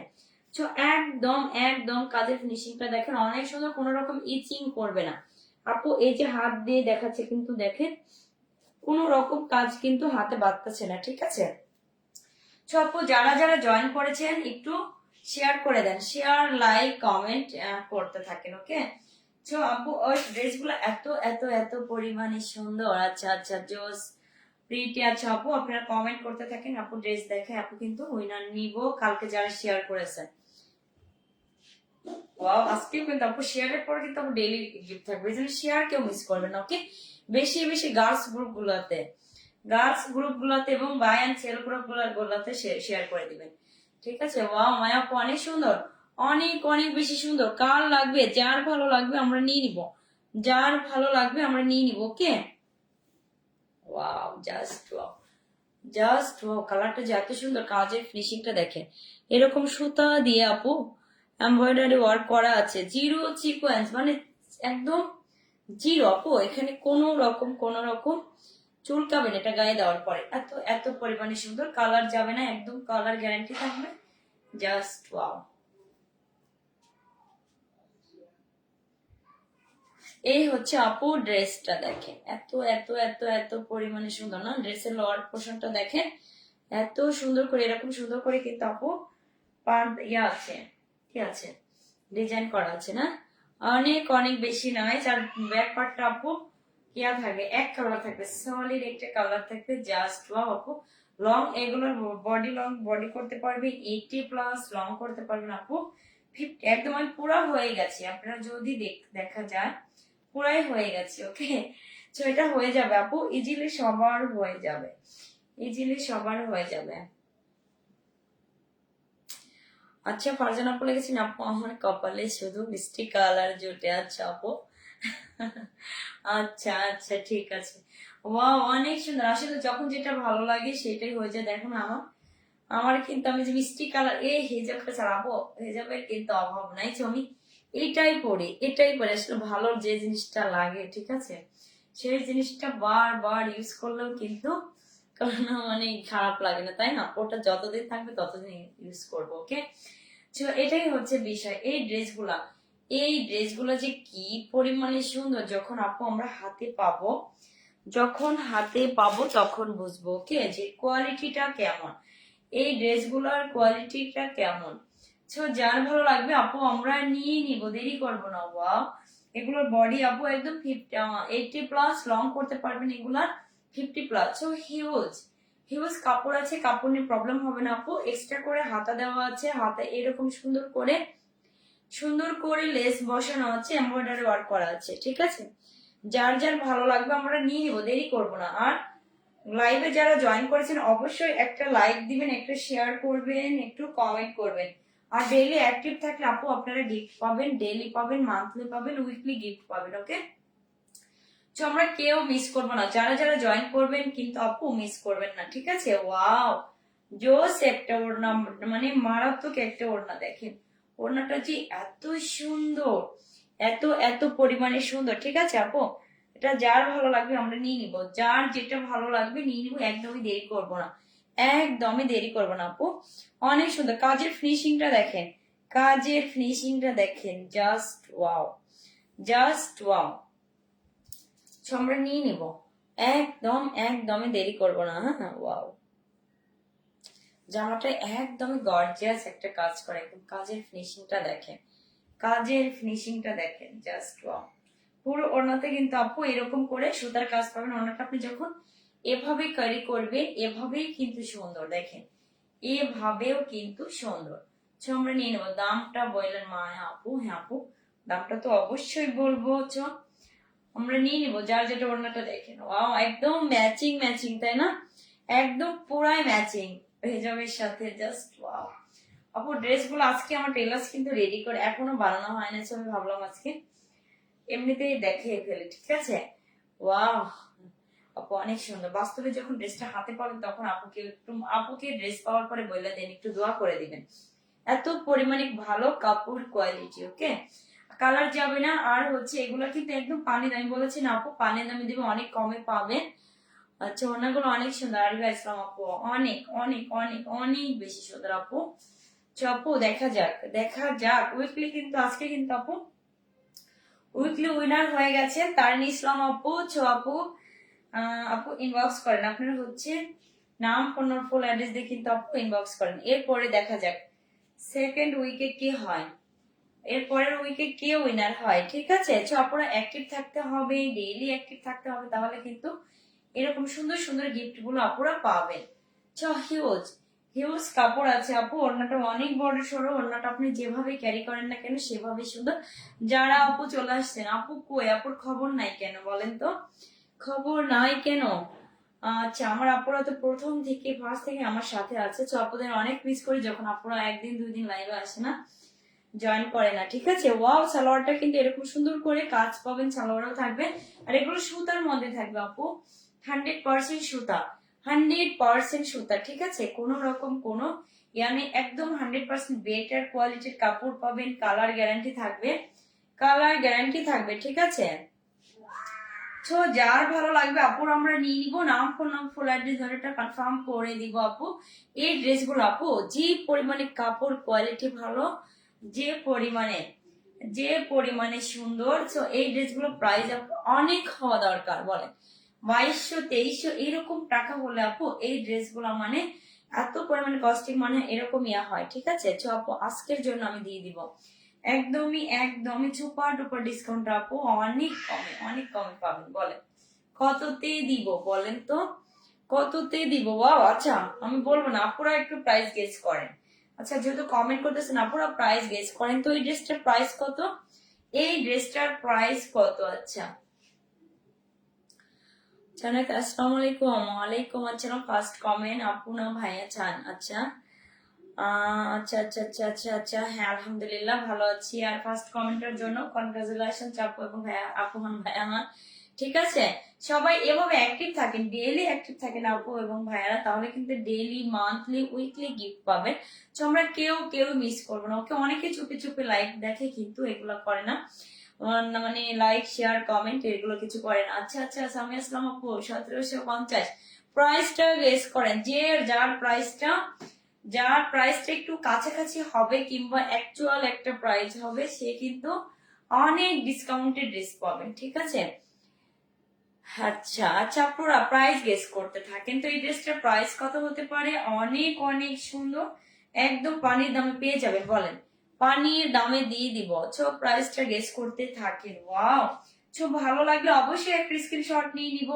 তো একদম একদম কাজের ফিনিশিংটা দেখেন অনেক সুন্দর, কোন রকম ইচিং করবে না আপু। এই যে হাত দিয়ে দেখাচ্ছে কিন্তু দেখেন কোন রকম কাজ কিন্তু হাতে বাঁধতেছে না। ঠিক আছে, তো আপু যারা যারা জয়েন করেছেন একটু শেয়ার করে দেন, শেয়ার লাইক কমেন্ট করতে থাকেন, ওকে। তো আপু ওই ড্রেসগুলো এত এত এত পরিমাণে সুন্দর। আচ্ছা আচ্ছা, জোস প্রিটি। আচ্ছা আপু আপনারা কমেন্ট করতে থাকেন, আপু ড্রেস দেখে আপু কিন্তু উইনার নিব কালকে যারা শেয়ার করেছেন। ওয়াও, আজকেও কিন্তু আপু শেয়ারের পর কিন্তু আপু ডেইলি গিফট থাকবে, এই জন্য শেয়ার কেউ মিস করবে না, ওকে। বেশি বেশি গার্লস গ্রুপ গুলোতে এবং বাই অ্যান্ড সেল গ্রুপ গুলোতে শেয়ার করে দিবেন। ঠিক আছে, ওয়াও মায়া আপু অনেক সুন্দর, অনেক অনেক বেশি সুন্দর। কার লাগবে, যার ভালো লাগবে আমরা নিয়ে নিব, যার ভালো লাগবে আমরা নিয়ে নিব, okay. Wow, just wow, just wow, কালারটা যে এত সুন্দর, কাজের ফিনিশিংটা দেখেন। এরকম সুতা দিয়ে আপু এমব্রয়ডারি ওয়ার্ক করা আছে, জিরো সিকোয়েন্স, মানে একদম জিরো আপু। এখানে কোনো রকম চুলকাবেন এটা গায়ে দেওয়ার পরে, এত এত পরিমাণে সুন্দর। কালার যাবে না, একদম কালার গ্যারান্টি থাকবে। জাস্ট ওয়াও, এই হচ্ছে আপু ড্রেসটা দেখেন, এত এত এত এত পরিমাণে সুন্দর না? ড্রেসের লোয়ার পোর্শনটা দেখেন এত সুন্দর করে, এরকম সুন্দর করে কিন্তু আপু আছে, কি আছে, ডিজাইন করা আছে না? অনেক অনেক বেশি নাইস। আর ব্যাক পার্টটা আপু কিয়া থাকবে, এক কালার থাকবে, সলিড একটা কালার থাকবে। জাস্ট ওয়াও আপু। লং এগুলোর বডি, লং বডি করতে পারবে 80+, লং করতে পারবেন আপু 50। একদম আমি পুরা হয়ে গেছি, আপনারা যদি দেখা যায় পুরাই হয়ে গেছে, ওকে। তো এটা হয়ে যাবে আপু, ইজিলি সবার হয়ে যাবে, ইজিলি সবার হয়ে যাবে। আচ্ছা ফারজান আপু লিখেছেন, আপু আমার কপালে শুধু মিষ্টি কালার জুটে। আচ্ছা আপু আচ্ছা আচ্ছা, ঠিক আছে। ওয়াও, অনেক সুন্দর। আসলে যখন যেটা ভালো লাগে সেটাই হয়ে যায়। দেখো না, আমার আমার কিন্তু আমি যে মিষ্টি কালার এই হেজাবটা ছাড়াবো, হেজাবের কিন্তু অভাব নাই। তো আমি এটাই পরে আসলে ভালো যে জিনিসটা লাগে, ঠিক আছে, সেই জিনিসটা বারবার ইউজ করলেও কিন্তু কোনো মানে খারাপ লাগে না, তাই না? ওটা যতদিন থাকবে ততদিন ইউজ করবো, ওকে। তো এটাই হচ্ছে বিষয়। এই ড্রেসগুলো যে কি পরিমাণে সুন্দর, যখন আপু আমরা হাতে পাবো তখন বুঝবো, ওকে, যে কোয়ালিটিটা কেমন, এই ড্রেসগুলোর কোয়ালিটিটা কেমন। তো যার ভালো লাগবে আপু আমরা নিয়ে নিব, দেরি করবো না। ওয়াও, এগুলোর বডি আপু একদম 80+ লং করতে পারবেন, এগুলার 50+। সো হিউজ হিউজ কাপড় আছে, কাপড় নিয়ে প্রবলেম হবে না আপু। এক্সট্রা করে হাতা দেওয়া আছে, হাতে এরকম সুন্দর করে লেস বসানো আছে, এমব্রয়ডারি ওয়ার্ক করা আছে, ঠিক আছে। যার যার ভালো লাগবে আমরা নিয়ে নিব, দেরি করব না। আর লাইভে যারা জয়েন করেছেন অবশ্যই একটা লাইক দিবেন, একটা শেয়ার করবেন, একটু কমেন্ট করবেন। আর ডেইলি অ্যাক্টিভ থাকলে আপু আপনারা গিফট পাবেন, ডেইলি পাবেন, মান্থলি পাবেন, উইকলি গিফট পাবেন, ওকে। তো আমরা কেউ মিস করবো না, যারা যারা জয়েন করবেন কিন্তু আপু মিস করবেন না, ঠিক আছে। ওয়াও, জোস একটা ওড়না, মানে মারাত্মক একটা ওড়না। দেখেন ওড়নাটা যে এত সুন্দর, এত এত পরিমাণে সুন্দর, ঠিক আছে আপু। এটা যার ভালো লাগবে আমরা নিয়ে নিব, যার যেটা ভালো লাগবে নিয়ে নিব, একদমই দেরি করব না, একদমই দেরি করব না আপু। অনেক সুন্দর কাজের ফিনিশিংটা দেখেন, জাস্ট ওয়াও, জাস্ট ওয়াও। আমরা নিয়ে নিব, একদমই দেরি করব না। হ্যাঁ, ওয়াও, জামাটা একদমই গর্জিয়াস একটা কাজ করে, একদম কাজের ফিনিশিংটা দেখেন জাস্ট ওয়াও। পুরো ওড়নাতে কিন্তু আপু এরকম করে সুতার কাজ পাবেন। ওড়নাটা আপনি যখন এভাবে ক্যারি করবেন এভাবেই কিন্তু সুন্দর, দেখেন এভাবেও কিন্তু সুন্দর। আমরা নিয়ে নেবো। দামটা বললেন মা? হ্যাঁ আপু, হ্যাঁ আপু, দামটা তো অবশ্যই বলবো। আমরা নিয়ে নিবো, যার যেটা ওড়নাটা দেখেন। ওয়াও, একদম ম্যাচিং, তাই না? একদম পুরাই ম্যাচিং হিজাবের সাথে, জাস্ট ওয়াও। আপু ড্রেসগুলো আজকে আমার টেলার্স কিন্তু রেডি করে এখনো বানানো হয় না, আমি ভাবলাম আজকে এমনিতেই দেখিয়ে ফেলে, ঠিক আছে। ওয়াও আপু অনেক সুন্দর। বাস্তবে যখন ড্রেসটা হাতে পাবেন তখন আপুকে ড্রেস পাওয়ার পরে বলে দেন, একটু দোয়া করে দিবেন, এত পরিমাণে ভালো কাপড় কোয়ালিটি, ওকে। কালার যাবে না। আর হচ্ছে এগুলো কিন্তু একদম পানি দামি, বলেছি না আপু পানি দামি দিবে, অনেক কমে পাবেন। আচ্ছা, ওনাগুলো অনেক সুন্দর। আরিফা ইসলাম আপু অনেক অনেক অনেক অনেক বেশি সুন্দর আপু। আপু দেখা যাক উইকলি কিন্তু আজকে কিন্তু আপু উইকলি উইনার হয়ে গেছে তারিন ইসলাম আপু। আপু আপু ইনবক্স করেন, আপনারা হচ্ছে নাম, ফোন, ফুল অ্যাড্রেস দিয়ে কিন্তু আপু ইনবক্স করেন। এরপরে দেখা যাক সেকেন্ড উইকে কি হয়, এরপরের উইকে কে উইনার হয়, ঠিক আছে। আপুরা অ্যাক্টিভ থাকতে হবে, ডেইলি অ্যাক্টিভ থাকতে হবে, তাহলে কিন্তু এরকম সুন্দর সুন্দর গিফট গুলো আপুরা পাবেন। হিউজ হিউজ কাপড় আছে আপু, ওড়নাটা অনেক বড় সড়ো, ওড়নাটা আপনি যেভাবে ক্যারি করেন না কেন সেভাবে সুন্দর। যারা আপু চলে আসছেন, আপু কই, আপুর খবর নাই কেন বলেন তো, খবর নাই কেন? আচ্ছা, আমার আপুরা তো ফার্স্ট থেকে আমার সাথে আছে। আপুদের অনেক মিস করি যখন আপুরা একদিন 2 দিন লাইভে আসে না, জয়েন করে না, ঠিক আছে। ওয়াও, সালোয়ারটা কিন্তু এরকম সুন্দর করে কাজ পাবেন, সালোয়ারও থাকবে। আর এগুলো সুতার মধ্যে থাকবে আপু, 100% সুতা, 100% সুতা, ঠিক আছে। কোনো রকম কোনো একদম 100% বেটার কোয়ালিটির কাপড় পাবেন। কালার গ্যারান্টি থাকবে, ঠিক আছে। যার ভালো লাগবে আপুর আমরা নিয়ে নিবো, নাম, ফোন নাম, ফুল অ্যাড্রেস ধরেটা কনফার্ম করে দিব আপু। এই ড্রেসগুলো আপু যে পরিমাণে কাপড় কোয়ালিটি ভালো, যে পরিমাণে সুন্দর, এই ড্রেসগুলো প্রাইস আপু অনেক হওয়া দরকার, বলেন 2200 2300 এরকম টাকা হলে আপু এই ড্রেসগুলো মানে এত পরিমাণে কস্টিং, মানে এরকম হয়, ঠিক আছে। আপু আজকের জন্য আমি দিয়ে দিব একদমই সুপার ডুপার ডিসকাউন্ট আপু, অনেক কমে পাবেন। বলেন কততে দিব, বলেন তো কততে দিব? ওয়াও, আচ্ছা আমি বলবো না, আপুরা একটু প্রাইস গেস করেন। আচ্ছা, যেহেতু কমেন্ট করতেছেন আপুরা, প্রাইস গেস করেন তো, এই ড্রেসটার প্রাইস কত? আচ্ছা, আসসালামু আলাইকুম। ওয়ালাইকুম আসসালাম। ফার্স্ট কমেন্ট আপু না ভাইয়া চান? আচ্ছা, আচ্ছা আচ্ছা আচ্ছা আচ্ছা আচ্ছা, হ্যাঁ আলহামদুলিল্লাহ ভালো আছি। আর ফার্স্ট কমেন্টের জন্য কনগ্রাচুলেশন আপু এবং ভাইয়া, আপুমান ভাই আমার। ঠিক আছে, সবাই এভাবে অ্যাক্টিভ থাকেন, ডেইলি অ্যাক্টিভ থাকেন আপু এবং ভাইয়ারা, তাহলে কিন্তু ডেইলি, মান্থলি, উইকলি গিফট পাবেন। তো আমরা কেউ কেউ মিস করবো না, ওকে। অনেকে চুপে চুপে লাইক দেখে কিন্তু এগুলো করে না, মানে লাইক শেয়ার কমেন্ট এগুলো কিছু করে না। আচ্ছা আচ্ছা, সামি আসলাম আপু 1750। প্রাইসটা গেস করেন, যে যার প্রাইসটা একটু কাছাকাছি হবে কিংবা অ্যাকচুয়াল একটা প্রাইস হবে, সে কিন্তু অনেক ডিসকাউন্টেড ড্রেস পাবেন। ঠিক আছে, আচ্ছা আচ্ছা, আপনারা প্রাইস গেস করতে থাকেন। তো এই ড্রেসটার প্রাইস কত হতে পারে? অনেক অনেক সুন্দর, একদম পানির দামে পেয়ে যাবেন। বলেন, পানির দামে দিয়ে দিব। প্রাইসটা গেস করতে থাকেন। ওয়াও, ভালো লাগলে অবশ্যই একটা স্ক্রিনশট নিয়ে নিব।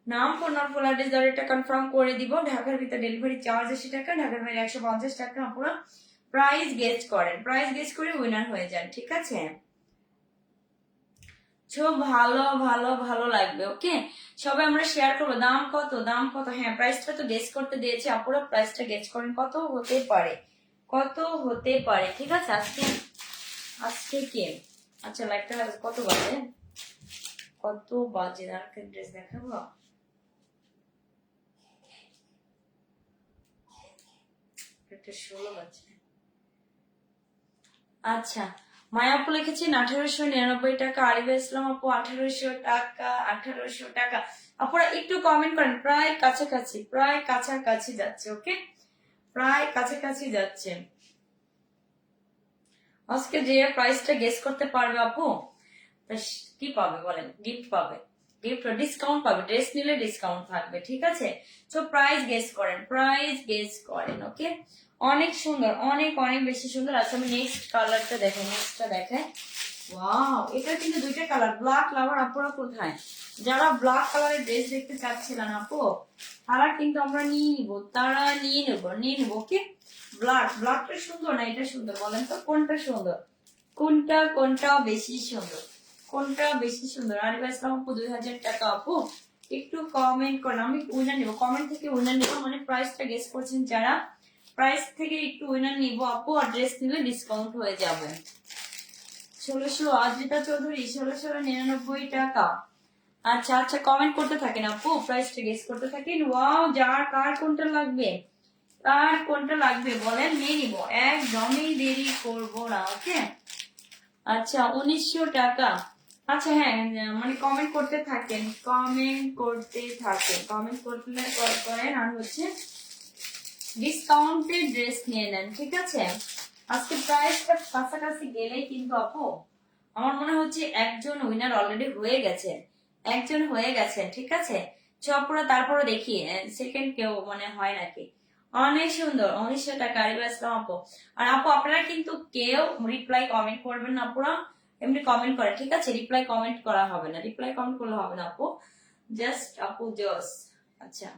নাম, ফোন নাম্বার, ফুল অ্যাড্রেস এটা কনফার্ম করে দিব। ঢাকার ভিতরে ডেলিভারি চার্জ 80 টাকা, ঢাকার বাইরে 150 টাকা। আপনারা প্রাইস গেস করেন, প্রাইস গেস করে উইনার হয়ে যান। ঠিক আছে, ভালো ভালো ভালো লাগবে। ওকে, সবাই আমরা শেয়ার করবো। দাম কত, দাম কত? হ্যাঁ, প্রাইসটা তো গেস করতে দিয়েছি, আপনারা প্রাইসটা গেস করেন কত হতে পারে, কত হতে পারে। ঠিক আছে, আজকে আজকে কি, আচ্ছা লাইকটা কত বাজে, কত বাজে আর ড্রেস দেখাবো। একটা 16 বাজে। আচ্ছা, মায়াপু লিখেছেন 1899 টাকা, আরিফা ইসলাম আপু 1800 টাকা, 1800 টাকা। আপনারা একটু কমেন্ট করেন, প্রায় কাছাকাছি, প্রায় কাছাকাছি যাচ্ছে। ওকে, প্রায় কাছাকাছি যাচ্ছে। আজকে যে প্রাইসটা গেস করতে পারবে আপু, কি পাবে বলেন? গিফট পাবে, গিফট ডিসকাউন্ট পাবে, ড্রেস নিলে ডিসকাউন্ট থাকবে। ঠিক আছে, তো প্রাইস গেস করেন, প্রাইস গেস করেন। ওকে, অনেক সুন্দর, অনেক অনেক বেশি সুন্দর। আচ্ছা, আমি নেক্সট কালারটা দেখাই, নেক্সটটা দেখাই। ওয়াও, এটা কিন্তু দুইটা কালার। ব্ল্যাক লাভার আপুরা কোথায়? যারা ব্ল্যাক কালারের ড্রেস দেখতে চাচ্ছিলেন আপু, তারা কিন্তু আমরা নিয়ে নিব, তারা নিয়ে নেব। ওকে, ব্ল্যাকটা সুন্দর না এটা সুন্দর? বলেন তো কোনটা সুন্দর, কোনটা বেশি সুন্দর, কোনটা বেশি সুন্দর? আরিফা ইসলাম আপু 2000 টাকা। আপু একটু কমেন্ট করেন, আমি উইনার নিব, কমেন্ট থেকে উইনার নিব। মানে প্রাইসটা গেস করছেন যারা, প্রাইস থেকে একটু উইনার নিব আপু, আর ড্রেস নিলে ডিসকাউন্ট হয়ে যাবে। 1600, অদ্রিতা চৌধুরী 1699 টাকা। আচ্ছা আচ্ছা, কমেন্ট করতে থাকেন আপু, প্রাইসটা গেস করতে থাকেন। ওয়াও, যার কার কোনটা লাগবে, কার কোনটা লাগবে বলেন, নিয়ে নিব, একদমই দেরি করব না। ওকে, আচ্ছা 1900 টাকা। আচ্ছা হ্যাঁ, মানে কমেন্ট করতে থাকেন, কমেন্ট করতে থাকেন, কমেন্ট করতে করেন, আর হচ্ছে ডিসকাউন্টেড ড্রেস নিয়ে নেন। ঠিক আছে, আজকে প্রাইসটা কাছাকাছি গেলেই কিন্তু আপু আমার মনে হচ্ছে একজন উইনার অলরেডি হয়ে গেছে, একজন হয়ে গেছেন। ঠিক আছে, চপরা তারপরে দেখি সেকেন্ড কেউ মানে হয় নাকি। অনেক সুন্দর, 1900 টাকা। আরিফা ইসলাম আপু, আর আপু আপনারা কিন্তু কেউ রিপ্লাই কমেন্ট করবেন না, আপুরা এমনি কমেন্ট করে। ঠিক আছে, রিপ্লাই কমেন্ট করা হবে না, রিপ্লাই কমেন্ট করলে হবে না আপু, জাস্ট আপু জস। আচ্ছা,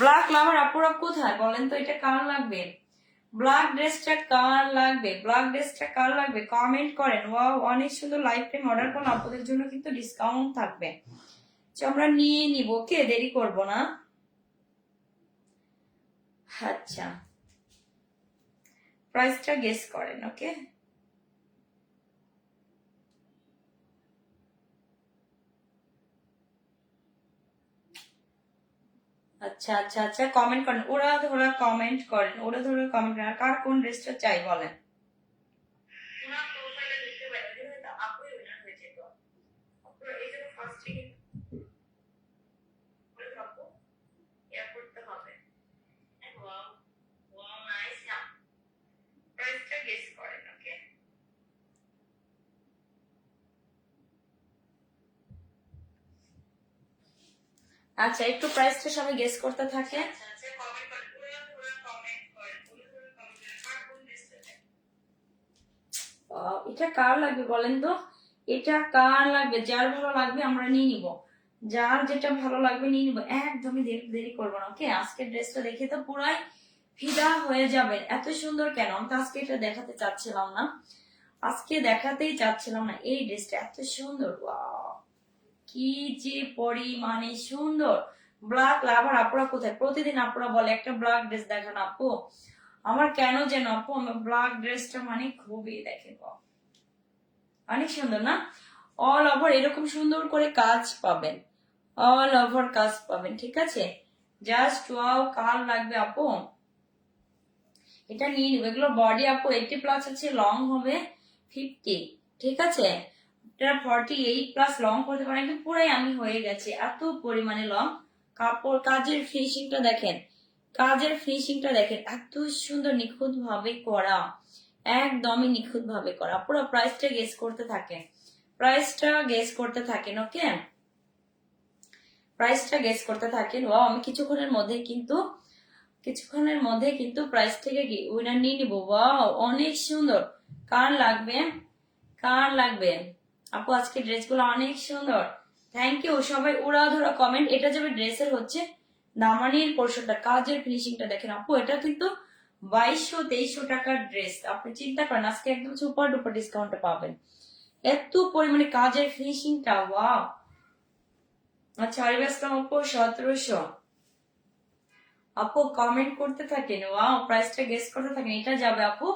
ব্ল্যাক লাভার আপুরা কোথায় বলেন তো, এটা কার লাগবে? ব্ল্যাক ড্রেসটা কার লাগবে, ব্ল্যাক ড্রেসটা কার লাগবে? কমেন্ট করেন। ওয়াও, অনেক সুন্দর। লাইফ টাইম অর্ডার করলে আপনাদের জন্য কিন্তু ডিসকাউন্ট থাকবে। আমরা নিয়ে নিব, কে দেরি করব না। আচ্ছা, প্রাইসটা গেস করেন। ওকে, আচ্ছা আচ্ছা আচ্ছা, কমেন্ট করেন, ওরা ধরা কমেন্ট করেন, ওরা ধরা কমেন্ট করেন। কার কোন ড্রেসটা চাই বলেন? আচ্ছা, একটু প্রাইসটা সবাই গেস করতে থাকে। এটা কার লাগবে বলেন তো, এটা কার লাগবে? যার ভালো লাগবে আমরা নিয়ে নিব, যার যেটা ভালো লাগবে নিয়ে নিব, একদমই দেরি করবো না। ওকে, আজকের ড্রেসটা দেখে তো পুরাই ফিদা হয়ে যাবেন। এত সুন্দর কেন? আমি তো আজকে এটা দেখাতে চাচ্ছিলাম না, আজকে দেখাতেই চাচ্ছিলাম না। এই ড্রেসটা এত সুন্দর, ওয়াও, কি যে পরিমাণে সুন্দর। ব্ল্যাক লাভার আপুরা কোথায়? প্রতিদিন আপুরা বলে একটা ব্ল্যাক ড্রেস দেখান আপু। আমার কেন যেন আপু আমার ব্ল্যাক ড্রেসটা মানে খুবই দেখে অনেক সুন্দর না? অল ওভার এরকম সুন্দর করে কাজ পাবেন, অল ওভার কাজ পাবেন, ঠিক আছে? জাস্ট ওয়াও, কার লাগবে আপু এটা নিয়ে নিবে। এগুলো বডি আপু 80+ আছে, লং হবে 50, ঠিক আছে? এটা 48+ লং করতে পারেন, একদম পুরাই আমি হয়ে গেছে, এত পরিমাণে লং। কাপড় কাজের ফিনিশিংটা দেখেন, কাজের ফিনিশিংটা দেখেন, এত সুন্দর নিখুঁত ভাবে করা, একদমই নিখুঁত ভাবে করা। পুরো প্রাইসটা গেস করতে থাকেন, প্রাইসটা গেস করতে থাকেন, ওকে? প্রাইসটা গেস করতে থাকেন। ওয়াও, আমি কিছুক্ষণের মধ্যে কিন্তু প্রাইস থেকে কি উইনার নিয়ে নিবো। ওয়াও, অনেক সুন্দর। কার লাগবে? কার লাগবে আপু? আজকে ড্রেসগুলো অনেক সুন্দর। থ্যাংক ইউ সবাই, উড়া ধরা কমেন্ট। এটা যাবে ড্রেসের হচ্ছে দামানির পোর্শনটা, কাজের ফিনিশিংটা দেখেন আপু, এটা কিন্তু 2200-2300 টাকার ড্রেস। আপনি চিন্তা করেন, আজকে একদম সুপার ডুপার ডিসকাউন্টে পাবেন, এত পরিমাণে কাজের ফিনিশিংটা। ওয়াও। আচ্ছা, আরিফ আসলাম আপু 1700। আপু কমেন্ট করতে থাকেন, ওয়াও, প্রাইসটা গেস করতে থাকেন। এটা যাবে আপু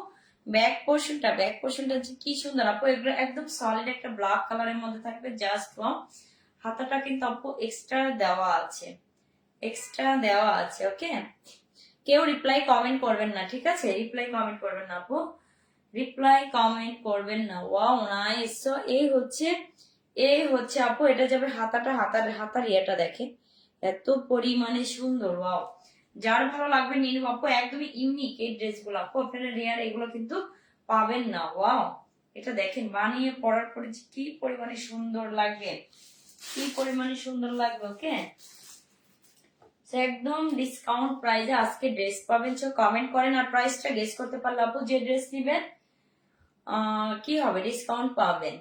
ব্যাক পোর্শনটা, ব্যাক পোর্শনটা যে কি সুন্দর আপু, এগুলো একদম সলিড একটা ব্ল্যাক কালারের মধ্যে থাকবে। জাস্ট ওয়াও, হাতাটা কিন্তু আপু এক্সট্রা দেওয়া আছে, এক্সট্রা দেওয়া আছে, ওকে? কেউ রিপ্লাই কমেন্ট করবেন না, ঠিক আছে? রিপ্লাই কমেন্ট করবেন না আপু, রিপ্লাই কমেন্ট করবেন না। Wow, nice. সো এই হচ্ছে আপু, এটা যাবে হাতাটা, হাতার ইয়েটা দেখেন, এত পরিমাণে সুন্দর। ওয়াও, যার ভালো লাগবে নিয়ে নেবো আপু, একদমই ইউনিক এই ড্রেসগুলো আপু, আপনারা রেয়ার এগুলো কিন্তু পাবেন না। ওয়াও, এটা দেখেন বানিয়ে পরার পরে কি পরিমাণে সুন্দর লাগবে, কি পরিমাণে সুন্দর লাগবে, ওকে? একদম ডিসকাউন্ট প্রাইসে আজকে ড্রেস পাবেন। সো কমেন্ট করেন, আর প্রাইসটা গেস করতে পারলে আপু যে ড্রেস নিবেন কি হবে, ডিসকাউন্ট পাবেন।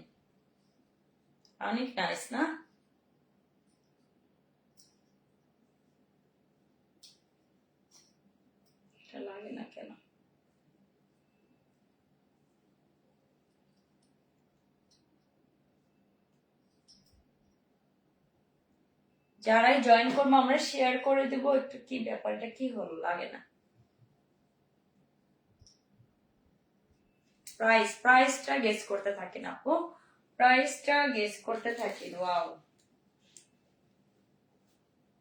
অনেক নাইস না? লাগে না কেন? যারাই জয়েন করবো আমরা শেয়ার করে দেবো একটু, কি ব্যাপার, এটা কি হলো, লাগে না? প্রাইসটা গেস করতে থাকেন আপু, প্রাইসটা গেস করতে থাকেন। ওয়াও,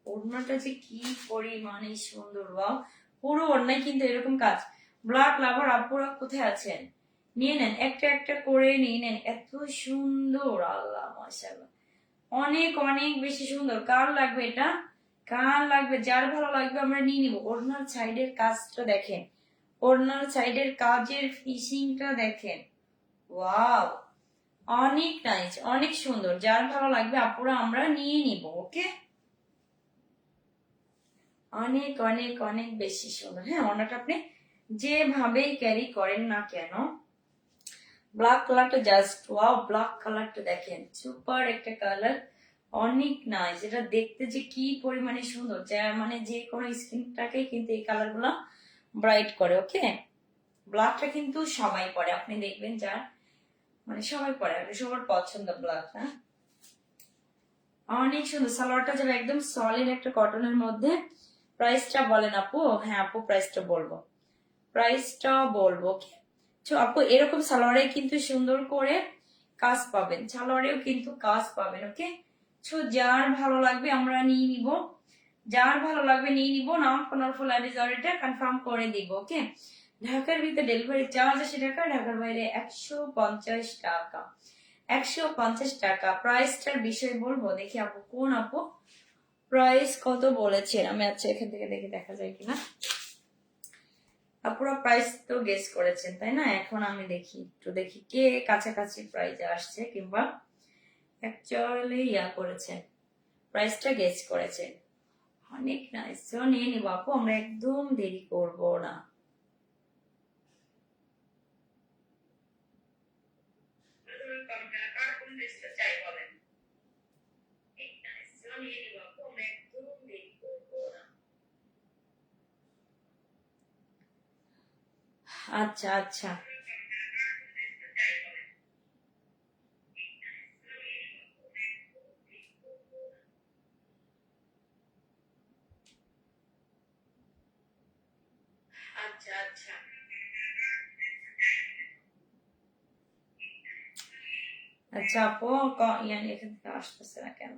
ওড়নাটা যে কি পরিমাণে সুন্দর। ওয়াও, পুরো ওড়নায় কিন্তু এরকম কাজ। ব্ল্যাক লাভার আপুরা কোথায় আছেন? নিয়ে নেন, একটা একটা করে নিয়ে নেন, এত সুন্দর। আল্লাহ মাশাআল্লাহ, অনেক অনেক বেশি সুন্দর। কার লাগবে এটা? কার লাগবে? যার ভালো লাগবে আমরা নিয়ে নিব। ওড়নার সাইডের কাজটা দেখেন, ওড়নার সাইডের কাজের ফিনিশিংটা দেখেন। ওয়াও, অনেক নাইস, অনেক সুন্দর। যার ভালো লাগবে আপুরা আমরা নিয়ে নিব, ওকে? অনেক অনেক অনেক বেশি সুন্দর। হ্যাঁ, ওড়নাটা আপনি যেভাবেই ক্যারি করেন না কেন, ব্ল্যাক কালারটা জাস্ট ওয়াও, ব্ল্যাক কালারটা দেখেন, সুপার একটা কালার, অনেক নাইস। এটা দেখতে যে কি পরিমাণে সুন্দর, যা মানে যে কোনো স্কিনটাকে কিন্তু এই কালার গুলা ব্রাইট করে, ওকে? ব্ল্যাকটা কিন্তু সবাই পরে, আপনি দেখবেন যার মানে সবাই পরে, সবার পছন্দ ব্ল্যাক না? অনেক সুন্দর। সালোয়ারটা যাবে একদম সলিড একটা কটনের মধ্যে। প্রাইসটা বলেন আপু। হ্যাঁ আপু, প্রাইসটা বলবো, প্রাইসটা বলবো, ওকে? তো আপু এরকম সালোয়ারে কিন্তু সুন্দর করে কাজ পাবেন, সালোয়ারেও কিন্তু কাজ পাবেন, ওকে? তো যার ভালো লাগবে আমরা নিয়ে নিব, যার ভালো লাগবে নিয়ে নিব। নাম কোনার ফুল অ্যাড্রেস কনফার্ম করে দিব, ওকে? ঢাকার ভিতরে ডেলিভারি চার্জ 80 টাকা, ঢাকার বাইরে 150 টাকা, 150 টাকা। প্রাইসটার বিষয় বলবো, দেখি আপু কোন আপু প্রাইস কত বলেছেন। আমি আচ্ছা এখান থেকে দেখে দেখা যায় কিনা। আপুরা প্রাইস তো গেস করেছেন তাই না? এখন আমি দেখি, একটু দেখি কে কাছাকাছি প্রাইজে আসছে, কিংবা অ্যাকচুয়ালি করেছেন, প্রাইসটা গেস করেছেন। অনেক নাইস, নিয়ে নিব আপু, আমরা একদম দেরি করব না। আচ্ছা আচ্ছা, আচ্ছা আপু ইয়ানি এখান থেকে আসতেছে না কেন?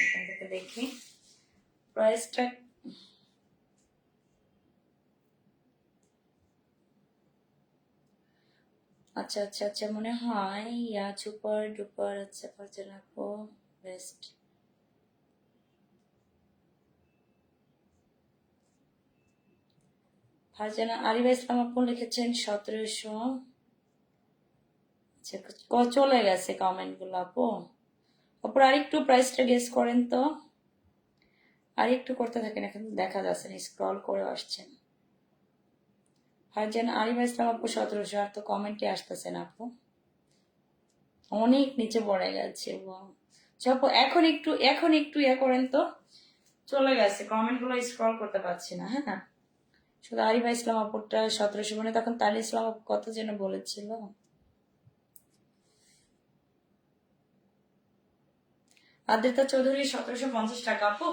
এখান থেকে দেখি প্রাইসটা। আচ্ছা আচ্ছা আচ্ছা, মনে হয় ইয়া সুপার ডুপার। আচ্ছা ফারজানা আপু বেস্ট। ফারজানা আরিফা ইসলাম আপু লিখেছেন 1700। আচ্ছা চলে গেছে কমেন্ট গুলো আপু। অপর আরেকটু প্রাইসটা গেস করেন তো, আরেকটু করতে থাকেন, এখন দেখা যাচ্ছে না, স্ক্রল করে আসছেন। ফারজানা আরিফা ইসলাম আপু 1700, আর তো কমেন্টে আসতেছে না আপু, অনেক নিচে পড়ে গেছে। আপু এখন একটু ইয়ে করেন তো, চলে গেছে কমেন্ট গুলো, স্ক্রল করতে পারছি না। হ্যাঁ শুধু আরিফা ইসলাম আপুরটা 1700, মানে তখন তার ইসলাম আপু কত যেন বলেছিল। আদ্রিতা চৌধুরী 1750 টাকা আপু।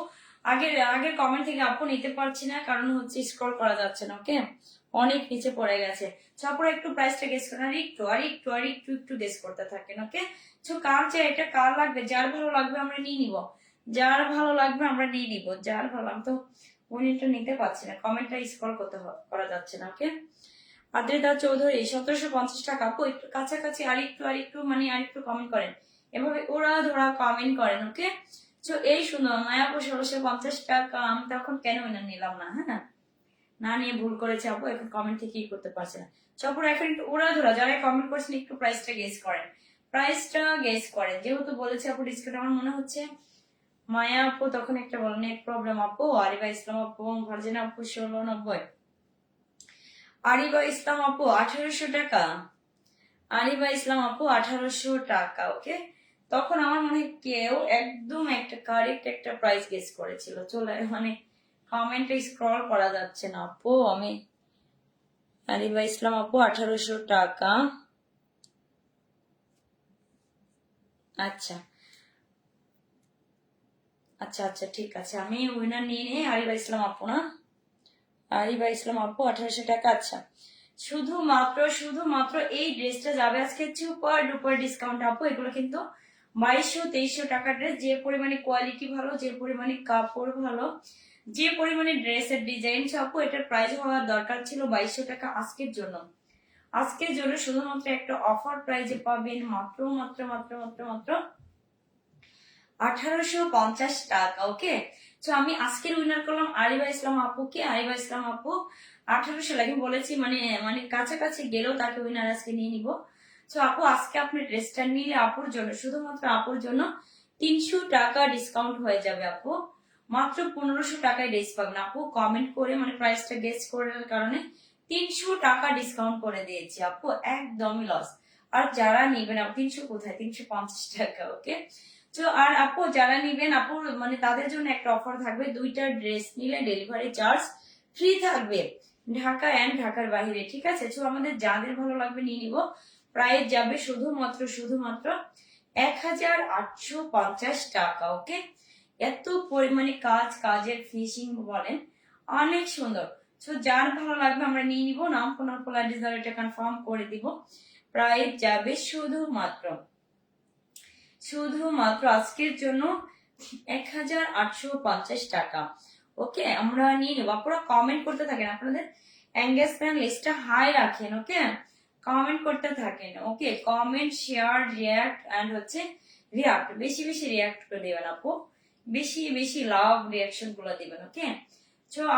আগের কমেন্ট থেকে আপু নিতে পারছি না, কারণ হচ্ছে স্ক্রল করা যাচ্ছে না। ওকে অনেক নিচে পড়ে গেছে। তারপরে একটু প্রাইসটা গেস করেন, আর একটু গেস করতে থাকেন। ওকে কার চাই, এটা কার লাগবে, যার ভালো লাগবে আমরা নিয়ে নিব, যার ভালো লাগবে আমরা নিয়ে নিব, যার ভালো। আমি তো উনিটা নিতে পারছি না, কমেন্টটা স্ক্রল করা যাচ্ছে না। ওকে আদ্রিতা চৌধুরী 1750 টাকা আপু। একটু কাছাকাছি আরেকটু মানে আরেকটু কমেন্ট করেন, এভাবে ওরা ধরা কমেন্ট করেন। ওকে এই সুন্দর মায়াপু 1650 টাকা। আমি তখন কেন না নিলাম না, হ্যাঁ না নিয়ে ভুল করেছে আপু, এখন কমেন্ট থেকে কি করতে পারছে না। চপুর এখন একটু ওরা ধরা যারা কমেন্ট করছেন একটু প্রাইসটা গেস করেন, যেহেতু বলেছে আপু ডিসকাউন্ট। আমার মনে হচ্ছে মায়া আপু তখন একটা বলেন নেট প্রবলেম আপু। আরিফা ইসলাম আপু, ভার্জিনা আপু 1690। আরিফা ইসলাম আপু 1800 টাকা। আরিফা ইসলাম আপু 1800 টাকা। ওকে তখন আমার মনে হয় কেউ একদম একটা কারেক্ট একটা প্রাইস গেস করেছিল। চলে মানে কমেন্টে স্ক্রল করা যাচ্ছে না আপু। আমি আরিফা ইসলাম আপু 1800 টাকা। আচ্ছা আচ্ছা আচ্ছা ঠিক আছে, আমি উইনার নিয়ে নিই। আরিফা ইসলাম আপু না, আরিফা ইসলাম আপু 1800 টাকা। আচ্ছা শুধুমাত্র এই ড্রেসটা যাবে আজকে সুপার ডুপার ডিসকাউন্ট আপু। এগুলো কিন্তু 2200-2300 টাকার ড্রেস। যে পরিমাণে কোয়ালিটি ভালো, যে পরিমাণে কাপড় ভালো, যে পরিমাণে ড্রেসের ডিজাইন আপু, এটার প্রাইস হওয়ার দরকার ছিল 2200 টাকা। আজকের জন্য শুধুমাত্র একটা অফার প্রাইজে পাবেন মাত্র 1850 টাকা। ওকে আমি আজকের উইনার করলাম আরিফা ইসলাম আপুকে। আরিফা ইসলাম আপু 1800 লাগে বলেছি, মানে কাছাকাছি গেলেও তাকে উইনার আজকে নিয়ে নিব। আপু আজকে আপনি ড্রেসটা নিলে আপুর জন্য, শুধুমাত্র আপুর জন্য 300 টাকা ডিসকাউন্ট হয়ে যাবে আপু। মাত্র 1500 টাকায় ড্রেস পাবেন আপু। কমেন্ট করে মানে প্রাইসটা গেস করার কারণে 300 টাকা ডিসকাউন্ট করে দিয়েছি আপু, একদমই লস। আর যারা নিবেন আপু 300 কোথায়, 350 টাকা। ওকে আর আপু যারা নিবেন আপু মানে তাদের জন্য একটা অফার থাকবে, দুইটা ড্রেস নিলে ডেলিভারি চার্জ ফ্রি থাকবে ঢাকা এন্ড ঢাকার বাইরে। ঠিক আছে আমাদের যাদের ভালো লাগবে নিয়ে নিব। প্রাইস যাবে শুধুমাত্র 1850 টাকা। ওকে এত পরিমাণে কাজের ফিনিশিং বলেন অনেক সুন্দর। যার ভালো লাগবে আমরা নিয়ে নিব। নাম ফোন এটা কনফার্ম করে দিব। প্রাইস যাবে শুধুমাত্র আজকের জন্য 1850 টাকা। ওকে আমরা নিয়ে নেবো। আপনারা কমেন্ট করতে থাকেন, আপনাদের এঙ্গেজমেন্ট লিস্টটা হাই রাখেন। ওকে কমেন্ট করতে থাকেন। Okay comment share react and হচ্ছে রিয়াক্ট, বেশি রিয়াক্ট করে দেবেন আপু, বেশি লাভ রিয়াকশন গুলো দিবেন। ওকে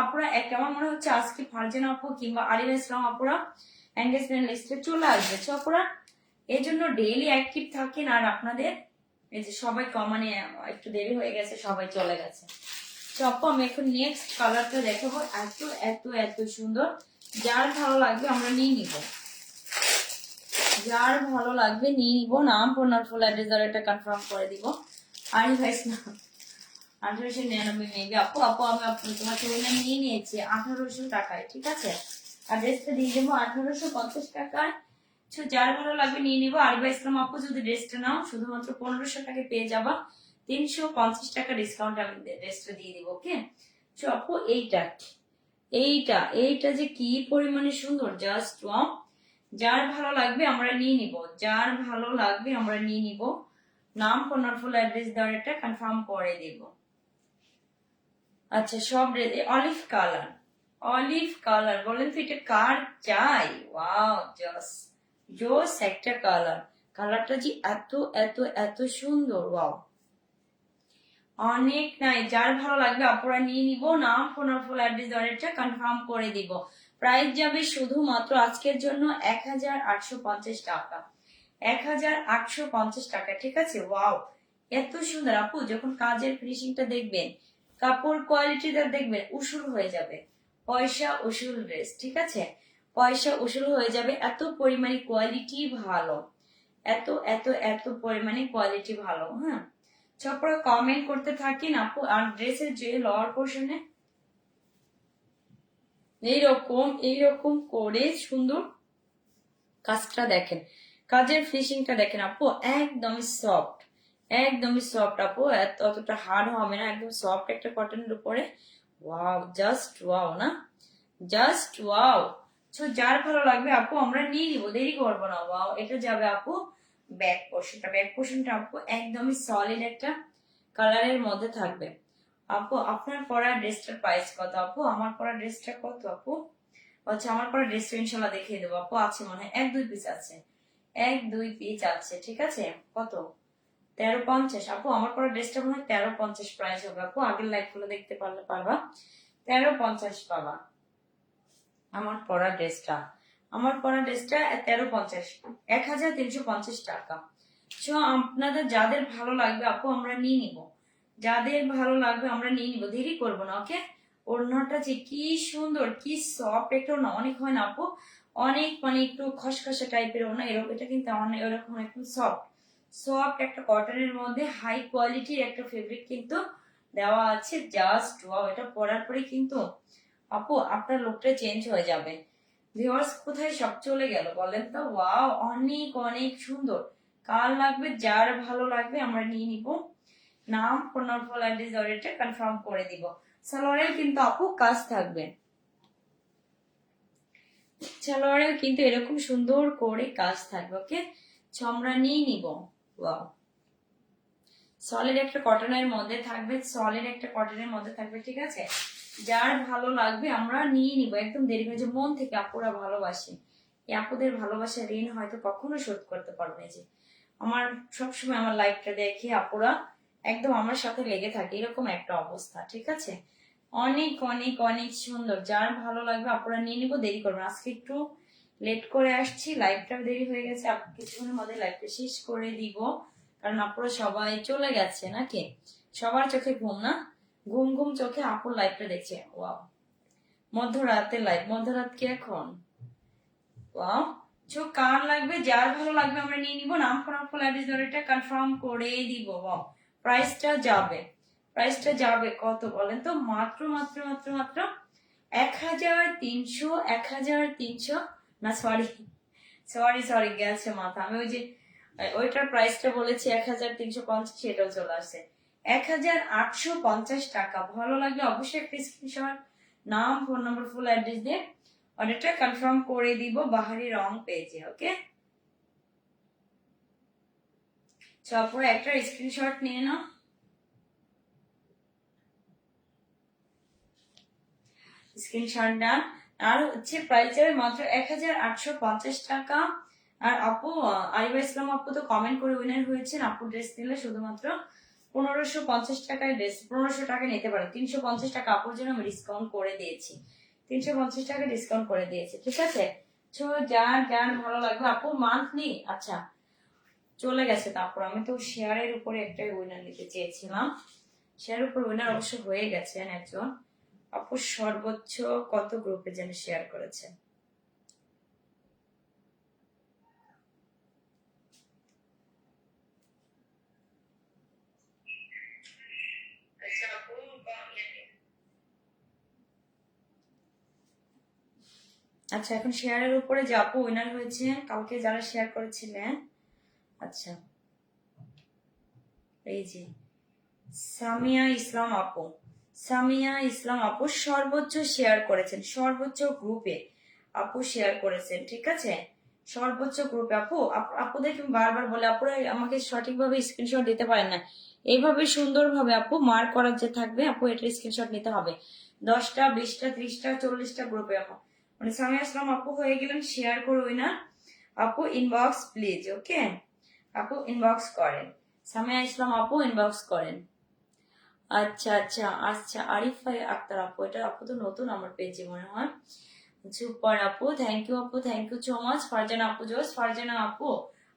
আপনারা আমার মনে হচ্ছে আজকে ফারজানা আপু কিংবা আরিফা ইসলাম আপুরা এঙ্গেজমেন্ট লিস্টে চলে আসবে। আপনারা এর জন্য ডেইলি অ্যাক্টিভ থাকেন। আর আপনাদের এই যে সবাই মানে একটু দেরি হয়ে গেছে, সবাই চলে গেছে। আপু আমি এখন নেক্সট কালারটা দেখাবো, এত এত এত সুন্দর। যার ভালো লাগবে আমরা নিয়ে নিব, যার ভালো লাগবে নিয়ে নিব। নাম ফোন ফুল অ্যাড্রেস এটা কনফার্ম করে দিব। আরিফা ইসলাম 1899 মেবি আপু। আপু আমি তোমার থেকে নিয়ে নিয়েছি 1800 টাকায়, ঠিক আছে? আর ড্রেসটা দিয়ে দেবো 1850 টাকায়। যার ভালো লাগবে নিয়ে নিবো। আরিবা ইসলাম আপু যদি ড্রেসটা নাও শুধুমাত্র 1500 টাকায় পেয়ে যাবা, 350 টাকা ডিসকাউন্ট আমি ড্রেসটা দিয়ে দিব। ওকে আপু এইটা এইটা এইটা যে কি পরিমাণে সুন্দর, জাস্ট ওয়াও। যার ভালো লাগবে আমরা নিয়ে নিব, যার ভালো লাগবে আমরা নিয়ে নিব। নাম ফোন ফুল অ্যাড্রেস দেওয়ার একটা কনফার্ম করে দেব। আচ্ছা সব অলিভ কালার, অলিভ কালার বলেন তো এটা কার চাই? ওয়াও জাস্ট জোস একটা কালার, কালারটা যে এত এত এত সুন্দর, ওয়াও অনেক নাই। যার ভালো লাগবে আপনারা নিয়ে নিব। নাম ফোন ফুল অ্যাড্রেস দেওয়ার একটা কনফার্ম করে দিব। প্রাইস যাবে শুধুমাত্র আজকের জন্য 1850 টাকা, 1850 টাকা, ঠিক আছে? ওয়াও এত সুন্দর আপু, যখন কাজের ফিনিশিংটা দেখবেন, কাপড় কোয়ালিটিটা দেখবেন, উসুল হয়ে যাবে। পয়সা উসুল ড্রেস, ঠিক আছে? পয়সা উসুল হয়ে যাবে, এত পরিমাণে কোয়ালিটি ভালো, এত এত এত পরিমাণে কোয়ালিটি ভালো। হ্যাঁ তারপরে কমেন্ট করতে থাকেন আপু। আর ড্রেসের যে লোয়ার পোর্শনে এইরকম এইরকম করে সুন্দর কাজটা দেখেন, কাজের ফিনিশিংটা দেখেন আপু, একদমই সফট, একদমই সফট আপু, অতটা হার্ড হবে না, একদম সফট একটা কটনের উপরে। ওয়াও জাস্ট ওয়াও না, জাস্ট ওয়াও। যার ভালো লাগবে আপু আমরা নিয়ে নিব, দেরি করবো না। ওয়াও এটা যাবে আপু ব্যাক পোর্শনটা, ব্যাক পোর্শনটা আপু একদমই সলিড একটা কালারের মধ্যে থাকবে। আপু আপনার পরা ড্রেসটার প্রাইস কত আপু? আমার পরা ড্রেসটা কত আপু? আচ্ছা আমার পরা ড্রেসটা ইনশাল্লাহ দেখিয়ে দেবো আপু। আছে মনে হয় 1-2 পিস আছে, 1-2 পিস আছে, ঠিক আছে? কত? 1350 আপু। আমার পরা ড্রেসটা মনে হয় 1350 প্রাইস হবে আপু। আগের লাইভ গুলো দেখতে পারলে পারবা, 1350 পাবা আমার পরা ড্রেসটা। আমার পরা ড্রেসটা 1350, 1350 টাকা। আপনাদের যাদের ভালো লাগবে আপু আমরা নিয়ে নিব, যাদের ভালো লাগবে আমরা নিয়ে নিব, দেরি করবো না। ওকে ওড়নাটা যে কি সুন্দর, কি সফট একটা ওড়না, অনেক হয় না আপু, অনেক মানে একটু খসখসে টাইপের ওড়না, এরকম এটা কিন্তু অনেক এরকম একটু সফট, সফট একটা কটনের মধ্যে হাই কোয়ালিটির একটা ফেব্রিক কিন্তু দেওয়া আছে। জাস্ট ওয়াও, এটা পরার পরে কিন্তু আপু আপনার লুকটা চেঞ্জ হয়ে যাবে। ভিউয়ার্স কোথায় সব চলে গেল বলেন তো? ওয়াও অনেক অনেক সুন্দর। কার লাগবে, যার ভালো লাগবে আমরা নিয়ে নিব। নাম ফোন অ্যাড্রেস অর্ডারটা কনফার্ম করে দিব। সালোয়ারেও কিন্তু আপু কাজ থাকবে, সালোয়ারেও কিন্তু এরকম সুন্দর করে কাজ থাকবে। ওকে আমরা নিয়ে নিব। ওয়াও সলিড একটা কটনের মধ্যে থাকবে, সলিড একটা কটনের মধ্যে থাকবে, ঠিক আছে? যার ভালো লাগবে আমরা নিয়ে নিব, একদম দেরি করে। যে মন থেকে আপুরা ভালোবাসে, এই আপুদের ভালোবাসা ঋণ হয়তো কখনো শোধ করতে পারবে। যে আমার সবসময় আমার লাইফটা দেখে আপুরা একদম আমার সাথে লেগে থাকে, এরকম একটা অবস্থা, ঠিক আছে? অনেক অনেক অনেক সুন্দর। যার ভালো লাগবে আপুরা নিয়ে নিব, দেরি করবেন। আজকে একটু লেট করে আসছি, লাইভটা দেরি হয়ে গেছে, কিছুক্ষণের মধ্যে লাইভটা শেষ করে দিব, কারণ আপুরা সবাই চলে গেছে নাকি, সবার চোখে ঘুম না, ঘুম ঘুম চোখে আপুর লাইভটা দেখছে। ওয়াও মধ্যরাতে লাইভ, মধ্যরাত কি এখন? ওয়াও কার লাগবে, যার ভালো লাগবে আমরা নিয়ে নিব। নাম ফোন ফুল অ্যাড্রেস ধরেটা কনফার্ম করে দিব। ওয়াও প্রাইসটা যাবে, প্রাইসটা যাবে কত বলেন তো? মাত্র মাত্র মাত্র মাত্র 1300, 1300 না সরি সরি সরি গেছে মাথা, আমি ওই যে ওইটার প্রাইসটা বলেছি 1350, এটাও চলে আসছে 1850 টাকা। ভালো লাগলে অবশ্যই একটা স্ক্রিনশট, নাম ফোন নাম্বার ফুল অ্যাড্রেস দিয়ে অর্ডারটা কনফার্ম করে দিব বাহারি রং পেজে। ওকে তারপরে একটা স্ক্রিনশট নিয়ে নাও, স্ক্রিনশট ডান। আর হচ্ছে প্রাইস যাবে মাত্র 1850 টাকা। আর আপু আরিবা ইসলাম আপু তো কমেন্ট করে উইনার হয়েছেন, আপু ড্রেস নিলে শুধুমাত্র 1550 টাকায় ড্রেস, 1500 টাকা নিতে পারেন, 350 টাকা আপুর জন্য আমি ডিসকাউন্ট করে দিয়েছি, 350 টাকা ডিসকাউন্ট করে দিয়েছি, ঠিক আছে? যার যার ভালো লাগবে আপু মান্থলি। আচ্ছা চলে গেছে, তারপর আমি তো শেয়ারের উপরে একটা উইনার নিতে চেয়েছিলাম, শেয়ারের উপর উইনার অবশ্য হয়ে গেছেন একজন আপু। সর্বোচ্চ কত গ্রুপে যেন শেয়ার করেছেন? আচ্ছা, এখন শেয়ারের উপরে যে আপু উইনার হয়েছে কালকে যারা শেয়ার করেছিলেন, আচ্ছা এই যে সামিয়া ইসলাম আপু, সামিয়া ইসলাম আপু সর্বোচ্চ শেয়ার করেছেন, সর্বোচ্চ গ্রুপে আপু শেয়ার করেছেন, ঠিক আছে, সর্বোচ্চ গ্রুপে আপু। আপুদেরকে বারবার বলে আপুরা আমাকে সঠিকভাবে স্ক্রিনশট দিতে পারেন না, এইভাবে সুন্দরভাবে আপু মার্ক করার যে থাকবে আপু এটার স্ক্রিনশট নিতে হবে 10টা 20টা 30টা 40টা গ্রুপে আপু। মানে সামিয়া ইসলাম আপু হয়ে গেলেন শেয়ার করুই না আপু, ইনবক্স প্লিজ, ওকে আপু ইনবক্স করেন, সামিয়া ইসলাম আপু ইনবক্স করেন। আচ্ছা আচ্ছা আচ্ছা, আরিফা আক্তার আপু, এটা আপু তো নতুন আমার পেজে মনে হয়। সুপার আপু, থ্যাংক ইউ আপু, thank you so much. Farzana আপু জোস, ফারজানা আপু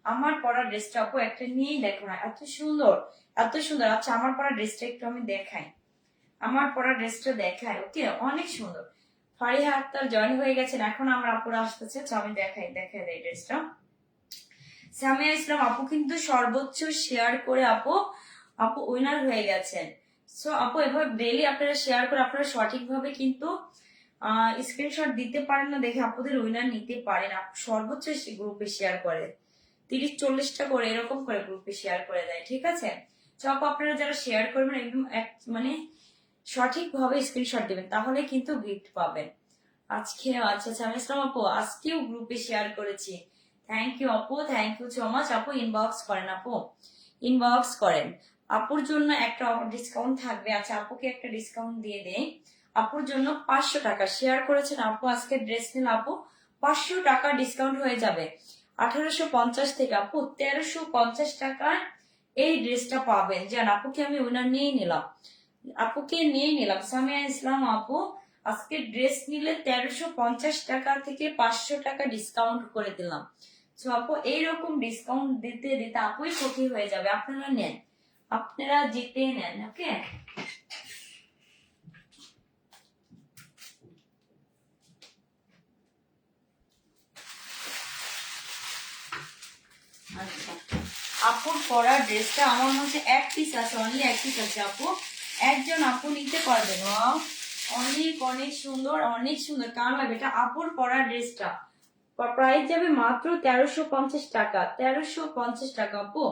আমার পরা ড্রেসটা আপু একটা নিয়েই দেখো না, এত সুন্দর এত সুন্দর। আচ্ছা আমার পরা ড্রেসটা একটু আমি দেখাই, আমার পরা ড্রেসটা দেখাই, ওকে অনেক সুন্দর। ফারিহা আক্তার জয়েন হয়ে গেছেন, এখন আমার আপুরা আসতেছে, তো আমি দেখাই দেই ড্রেসটা। সামিয়া ইসলাম আপু কিন্তু সর্বোচ্চ শেয়ার করে আপু আপু উইনার হয়ে গেছেন। সো আপু এভাবে ডেইলি আপনারা শেয়ার করে আপনারা সঠিকভাবে কিন্তু স্ক্রিনশট দিতে পারেন না দেখে আপুদের উইনার নিতে পারেন। সর্বোচ্চ গ্রুপে শেয়ার করে 30-40টা করে এরকম করে গ্রুপে শেয়ার করে দেয়, ঠিক আছে। তো আপু আপনারা যারা শেয়ার করবেন একদম মানে সঠিকভাবে স্ক্রিনশট দিবেন, তাহলে কিন্তু গিফট পাবেন। আজকে আচ্ছা আচ্ছা আমি ইসলাম আপু আজকেও গ্রুপে শেয়ার করেছি, থ্যাংক ইউ আপু, থ্যাংক ইউ সো মাচ। আপু ইনবক্স করেন, আপু ইনবক্স করেন, আপুর জন্য একটা ডিসকাউন্ট থাকবে। আচ্ছা আপুকে একটা ডিসকাউন্ট দিয়ে দেই, আপুর জন্য 500 টাকা শেয়ার করেছেন আপু, আজকে ড্রেস নিন আপু 500 টাকা ডিসকাউন্ট হয়ে যাবে। 1850 থেকে আপু 1350 টাকার এই ড্রেসটা পাবেন। যেন আপুকে আমি উইনার নিয়ে নিলাম, আপুকে নিয়ে নিলাম সামিয়া ইসলাম আপু আজকে ড্রেস নিলে 1350 টাকা থেকে 500 টাকা ডিসকাউন্ট করে দিলাম। তো আপু এইরকম ডিসকাউন্ট দিতে দিতে আপুই সুখী হয়ে যাবে। আপনারা নেন, আপনারা জিতে নেন, ওকে। আচ্ছা আপুর পরা ড্রেসটা আমার মধ্যে এক পিস আছে, অনলি এক পিস আছে আপু, একজন আপু নিতে পারবেন। ওয়াও অনেক অনেক সুন্দর, অনেক সুন্দর, কার লাগবে এটা আপুর পরা ড্রেসটা প্রাইস যাবে মাত্র 1350 টাকা, 1350 টাকা আপু,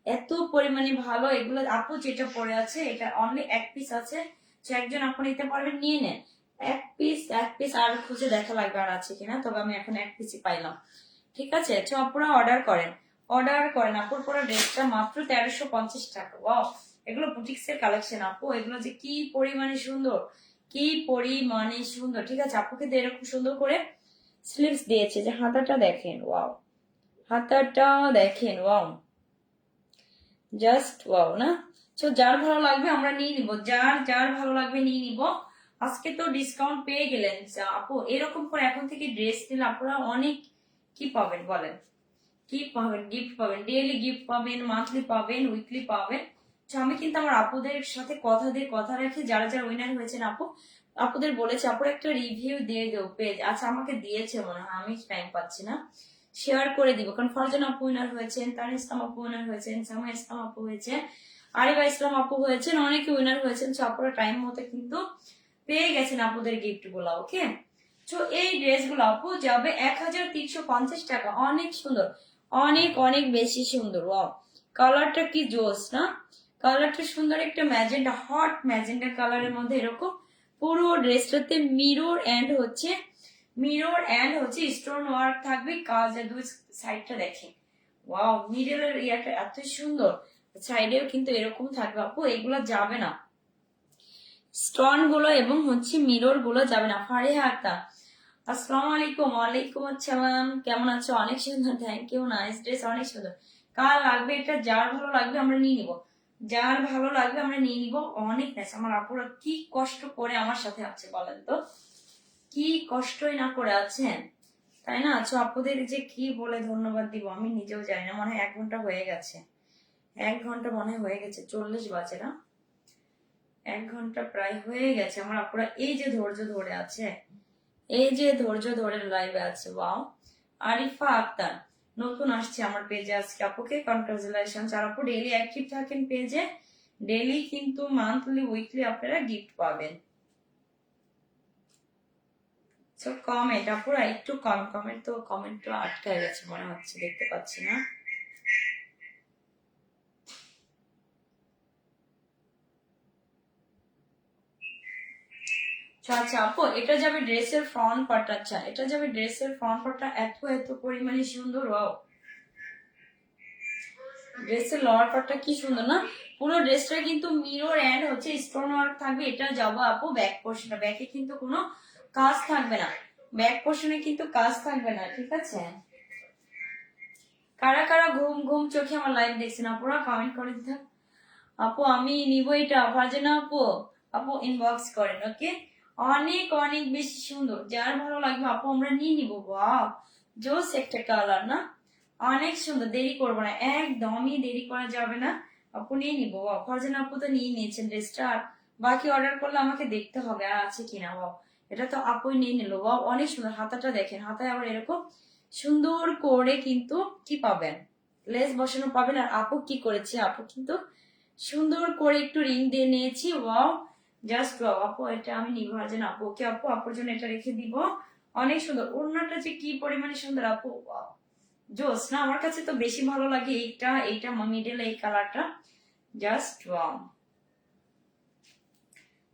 এত পরিমাণে ভালো এগুলো। আপু যেটা পরে আছে এটা অনলি এক পিস আছে, তো একজন আপু নিতে পারবেন, নিয়ে নেন এক পিস, এক পিস আর খুঁজে দেখা লাগবে আর আছে কিনা, তবে আমি এখন এক পিসই পাইলাম, ঠিক আছে। তো আপুরা অর্ডার করেন, অর্ডার করেন, আপুর পরা ড্রেসটা মাত্র 1350 টাকা। ওয়াও এগুলো বুটিক্স এর কালেকশন আপু, এগুলো যে কি পরিমাণে সুন্দর, কি পরিমাণে সুন্দর, ঠিক আছে। আপুকে তো এরকম সুন্দর করে স্লিভস দিয়েছে, যে হাতাটা দেখেন, ওয়াও হাতাটা দেখেন, ওয়াও জাস্ট ওয়াও না। তো যার ভালো লাগবে আমরা নিয়ে নিব, যার যার ভালো লাগবে নিয়ে নিব। আজকে তো ডিসকাউন্ট পেয়ে গেলেন আপু, এরকম করে এখন থেকে ড্রেস নিলে আপনারা অনেক কি পাবেন বলেন, কি পাবেন, গিফট পাবেন, ডেইলি গিফট পাবেন, মান্থলি পাবেন, উইকলি পাবেন। তো আমি কিন্তু আমার আপুদের সাথে কথা দিয়ে কথা রেখে যারা যারা উইনার হয়েছেন আপু আপুদের বলেছে আপুর একটা রিভিউ দিয়ে দেবো পেজ। আচ্ছা আমাকে দিয়েছে মনে হয়, আমি টাইম পাচ্ছি না, শেয়ার করে দিব। কারণ ফারজান আপু উইনার হয়েছেন, তার ইসলাম আপু উইনার হয়েছেন, সামা ইসলাম আপু হয়েছেন, আরিবা ইসলাম আপু হয়েছেন, অনেকে উইনার হয়েছেন। তো আপুরা টাইম মতো কিন্তু পেয়ে গেছেন আপুদের গিফট গুলা, ওকে। তো এই ড্রেস গুলো আপু যাবে 1350 টাকা, অনেক সুন্দর, অনেক অনেক বেশি সুন্দর। ওয়াও কালারটা কি জোস না, কালারটা সুন্দর, একটা ম্যাজেন্ডা, হট ম্যাজেন্ডা কালারের মধ্যে এরকম পুরো ড্রেসটাতে মিরর এন্ড হচ্ছে স্টোন ওয়ার্ক থাকবে, কাজে দুই সাইডটা দেখেন, ওয়াও মিডলের ইয়াটা এত সুন্দর, সাইডেও কিন্তু এরকম থাকবে আপু, এগুলো যাবে না, স্টোন গুলো এবং হচ্ছে মিরর গুলো যাবে না। ফারিহা আক্তার আসসালামু আলাইকুম, ওয়ালাইকুম আসসালাম, কেমন আছো? অনেক সুন্দর, থ্যাংক ইউ, নাইস ড্রেস, অনেক সুন্দর। কার লাগবে এটা, যার ভালো লাগবে আমরা নিয়ে নিব, যার ভালো লাগবে আমরা নিয়ে নিব। অনেক নাইস, আমার আপুরা কি কষ্ট করে আমার সাথে আছে বলেন তো, কি কষ্টই না করে আছেন, তাই না? আচ্ছা আপুদের যে কি বলে ধন্যবাদ দিব আমি নিজেও জানি না, মনে হয় 1 ঘন্টা হয়ে গেছে, 1 ঘন্টা মনে হয়ে গেছে, 40 বাজে না, 1 ঘন্টা প্রায় হয়ে গেছে। আমার আপুরা এই যে ধৈর্য ধরে আছে, এই যে ধৈর্য ধরে লাইভে আছে। ওয়াও আরিফা আক্তার নতুন আসছে আমার পেজে আজকে, আপুকে কনগ্রাচুলেশন। আর আপু ডেইলি অ্যাক্টিভ থাকেন পেজে, ডেইলি কিন্তু মান্থলি উইকলি আপনারা গিফট পাবেন। তো কমেন্ট আপুরা একটু কমেন্ট তো আটকায় গেছে মনে হচ্ছে, দেখতে পাচ্ছি না। আচ্ছা আপু, এটা যাবে ড্রেসের ফ্রন্ট পার্ট। আচ্ছা এটা যাবে ড্রেসের ফ্রন্ট পার্টটা এত পরিমাণে সুন্দর। ওয়াও, ড্রেসের লোয়ার পার্টটা কি সুন্দর না। পুরো ড্রেসটা কিন্তু মিরর এন্ড হচ্ছে স্টোন ওয়ার্ক থাকবে। এটা যাবো আপু ব্যাক পোর্শনে, ব্যাকে কিন্তু কোনো কাজ থাকবে না, ব্যাক পোর্শনে কিন্তু কাজ থাকবে না, ঠিক আছে। কারা কারা ঘুম ঘুম চোখে আমার লাইভ দেখছেন আপুরা কমেন্ট করে দিতে। আপু আমি নিব এটা, ফারজানা আপু, আপু ইনবক্স করেন, ওকে। অনেক বেশি সুন্দর, যার ভালো লাগবে আপু আমরা নিয়ে নিব। ওয়াও, জোস একটা কালার না, অনেক সুন্দর। দেরি করবো না, একদমই দেরি করা যাবে না আপু, নিয়ে নিব। ওয়াও, ফারজানা আপু তো নিয়ে নিয়েছেন ড্রেসটা, আর বাকি অর্ডার করলে আমাকে দেখতে হবে আর আছে কিনা। ওয়াও, এটা তো আপুই নিয়ে নিল। ওয়াও, অনেক সুন্দর। হাতাটা দেখেন, হাতায় আবার এরকম সুন্দর করে কিন্তু কি পাবেন, লেস বসানো পাবেন। আর আপু কি করেছে, আপু কিন্তু সুন্দর করে একটু রিং দিয়ে নিয়েছি। ওয়াও, জাস্ট ওয়াও আপু, এটা আমি নিব যে না আপু, ওকে আপু, আপুর জন্য এটা রেখে দিব। অনেক সুন্দর, ওড়নাটা যে কি পরিমাণে সুন্দর আপু, ওয়াও জোস না। আমার কাছে তো বেশি ভালো লাগে এইটা মিডল এই কালারটা, জাস্ট ওয়াও।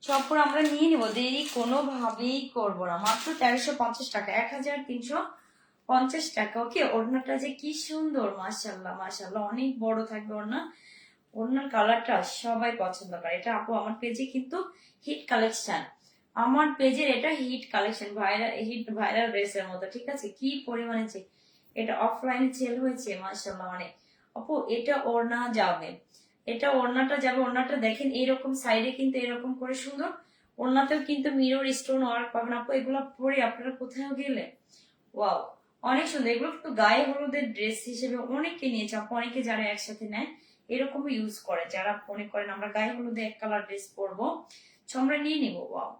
সবপুর আমরা নিয়ে নিব, দেরি কোনোভাবেই করবো না। মাত্র 1350 টাকা, 1350 টাকা, ওকে। ওড়নাটা যে কি সুন্দর, মাশাল্লাহ মাশাল্লাহ, অনেক বড় থাকবে ওড়না। ওড়নার কালারটা সবাই পছন্দ করে। এটা আপু আমার পেজে কিন্তু হিট কালেকশন, আমার পেজের এটা হিট কালেকশন, ভাইরাল ড্রেসের মতো, ঠিক আছে। কি পরিমাণে যে এটা অফলাইনে সেল হয়েছে মাশাআল্লাহ অনেক। আপু এটা ওড়না যাবে, এটা ওড়নাটা যাবে। ওড়নাটা দেখেন এইরকম সাইডে কিন্তু এরকম করে সুন্দর, ওড়নাতেও কিন্তু মিরর স্টোন ওয়ার্ক পাবেন আপু। এগুলো পরে আপনারা কোথাও গেলে ওয়াও, অনেক সুন্দর। এগুলো একটু গায়ে হলুদের ড্রেস হিসেবে অনেকে নিয়েছে আপু, অনেকে যারা একসাথে নেয় এরকম ইউজ করে, যারা মনে করেন আমরা গায়ে হলুদে এক কালার ড্রেস পরবো, আমরা নিয়ে নিবো। ওয়াও,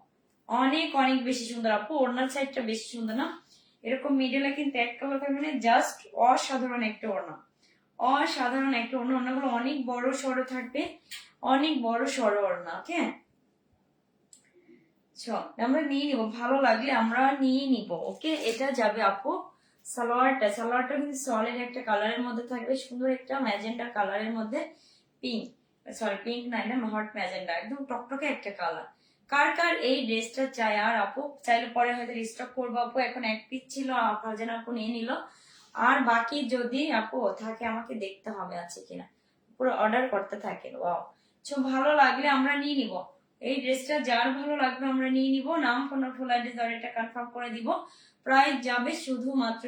অনেক বেশি সুন্দর আপু। ওড়নার সাইডটা বেশি সুন্দর না, এরকম মিডলে কিন্তু এক কালার থাকবে, মানে জাস্ট অসাধারণ একটা ওড়না, অসাধারণ একটা ওড়না। ওড়নাগুলো অনেক বড় সড়ো থাকবে, অনেক বড় সড়ো ওড়না, ওকে। আমরা নিয়ে নিব, ভালো লাগলে আমরা নিয়ে নিব, ওকে। এটা যাবে আপু সালোয়ারটা কিন্তু সলিড একটা কালারের মধ্যে থাকবে, সুন্দর একটা ম্যাজেন্ডা কালারের মধ্যে, পিঙ্ক, সরি পিঙ্ক না, এটা হট ম্যাজেন্ডা, একদম টকটকে একটা কালার। কার কার এই ড্রেসটা চাই, আর আপু চাইলে পরে হয়তো রিস্টক করবো আপু। এখন এক পিস ছিল, আপনার যেন আপু নিয়ে নিল, আর বাকি যদি আপু থাকে আমাকে দেখতে হবে আছে কিনা, পুরো অর্ডার করতে থাকেন। ওয়াও, ভালো লাগলে আমরা নিয়ে নিব। এই ড্রেসটা যার ভালো লাগবে আমরা নিয়ে নিব। নাম ফোন ফুল অ্যাড্রেস এটা কনফার্ম করে দিব। প্রাইস যাবে শুধুমাত্র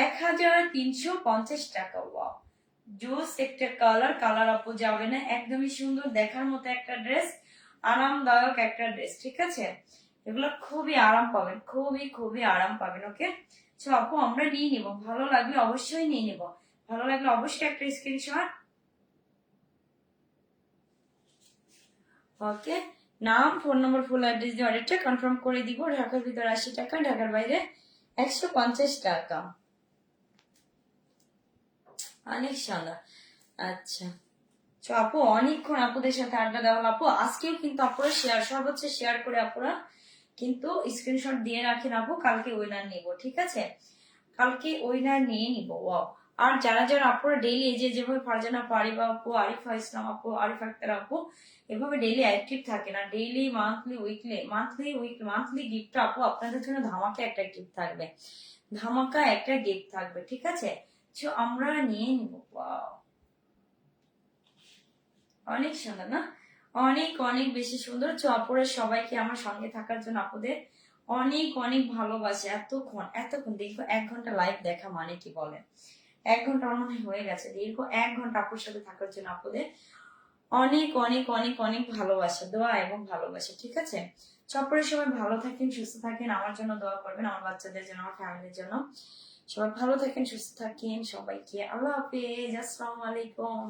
1350 টাকা। ওয়াও, জোস একটা কালার আপু যাবে না, একদমই সুন্দর দেখার মতো একটা ড্রেস, আরামদায়ক একটা ড্রেস, ঠিক আছে। এগুলো খুবই আরাম পাবেন, খুবই আরাম পাবেন, ওকে। আপু আমরা নিয়ে নিব, ভালো লাগলে অবশ্যই নিয়ে নিব, ভালো লাগলে অবশ্যই একটা স্ক্রিনশট, ওকে। নাম ফোন নম্বর ফুল অ্যাড্রেস দিয়ে অর্ডারটা কনফার্ম করে দিব। ঢাকার ভিতরে 80 টাকা, ঢাকার বাইরে 150 টাকা। অনেক সুন্দর। আচ্ছা আপু, অনেকক্ষণ আপুদের সাথে আড্ডা দেওয়া হলো আপু। আজকেও কিন্তু আপুরা সর্বোচ্চ শেয়ার করে আপুরা কিন্তু স্ক্রিনশট দিয়ে রাখেন আপু, কালকে উইনার নিব, ঠিক আছে, কালকে উইনার নিয়ে নিব। ওয়াও, আর যারা আপুরা ডেইলি এই যেভাবে ফারজানা পারিবা আপু, আরিফা ইসলাম আপু, আরিফা আক্তার আপু এভাবে ডেইলি অ্যাক্টিভ থাকে না, ডেইলি মান্থলি গিফট আপু আপনাদের জন্য ধামাকা একটা গিফট থাকবে, ঠিক আছে। আমরা নিয়ে নিব। ওয়াও, অনেক সুন্দর না, অনেক বেশি সুন্দর। আপুরা সবাইকে আমার সঙ্গে থাকার জন্য আপুদের অনেক ভালোবাসে। এতক্ষণ দীর্ঘ 1 ঘন্টা লাইভ দেখা মানে কি বলেন, 1 ঘন্টা মনে হয়ে গেছে, দীর্ঘ 1 ঘন্টা আপুর সাথে থাকার জন্য আপুদের অনেক ভালোবাসা, দোয়া এবং ভালোবাসা, ঠিক আছে। সবাই ভালো থাকেন, সুস্থ থাকেন, আমার জন্য দোয়া করবেন, আমার বাচ্চাদের জন্য, আমার ফ্যামিলির জন্য। সবাই ভালো থাকেন, সুস্থ থাকেন, সবাইকে আল্লাহ হাফেজ, আসসালামু আলাইকুম।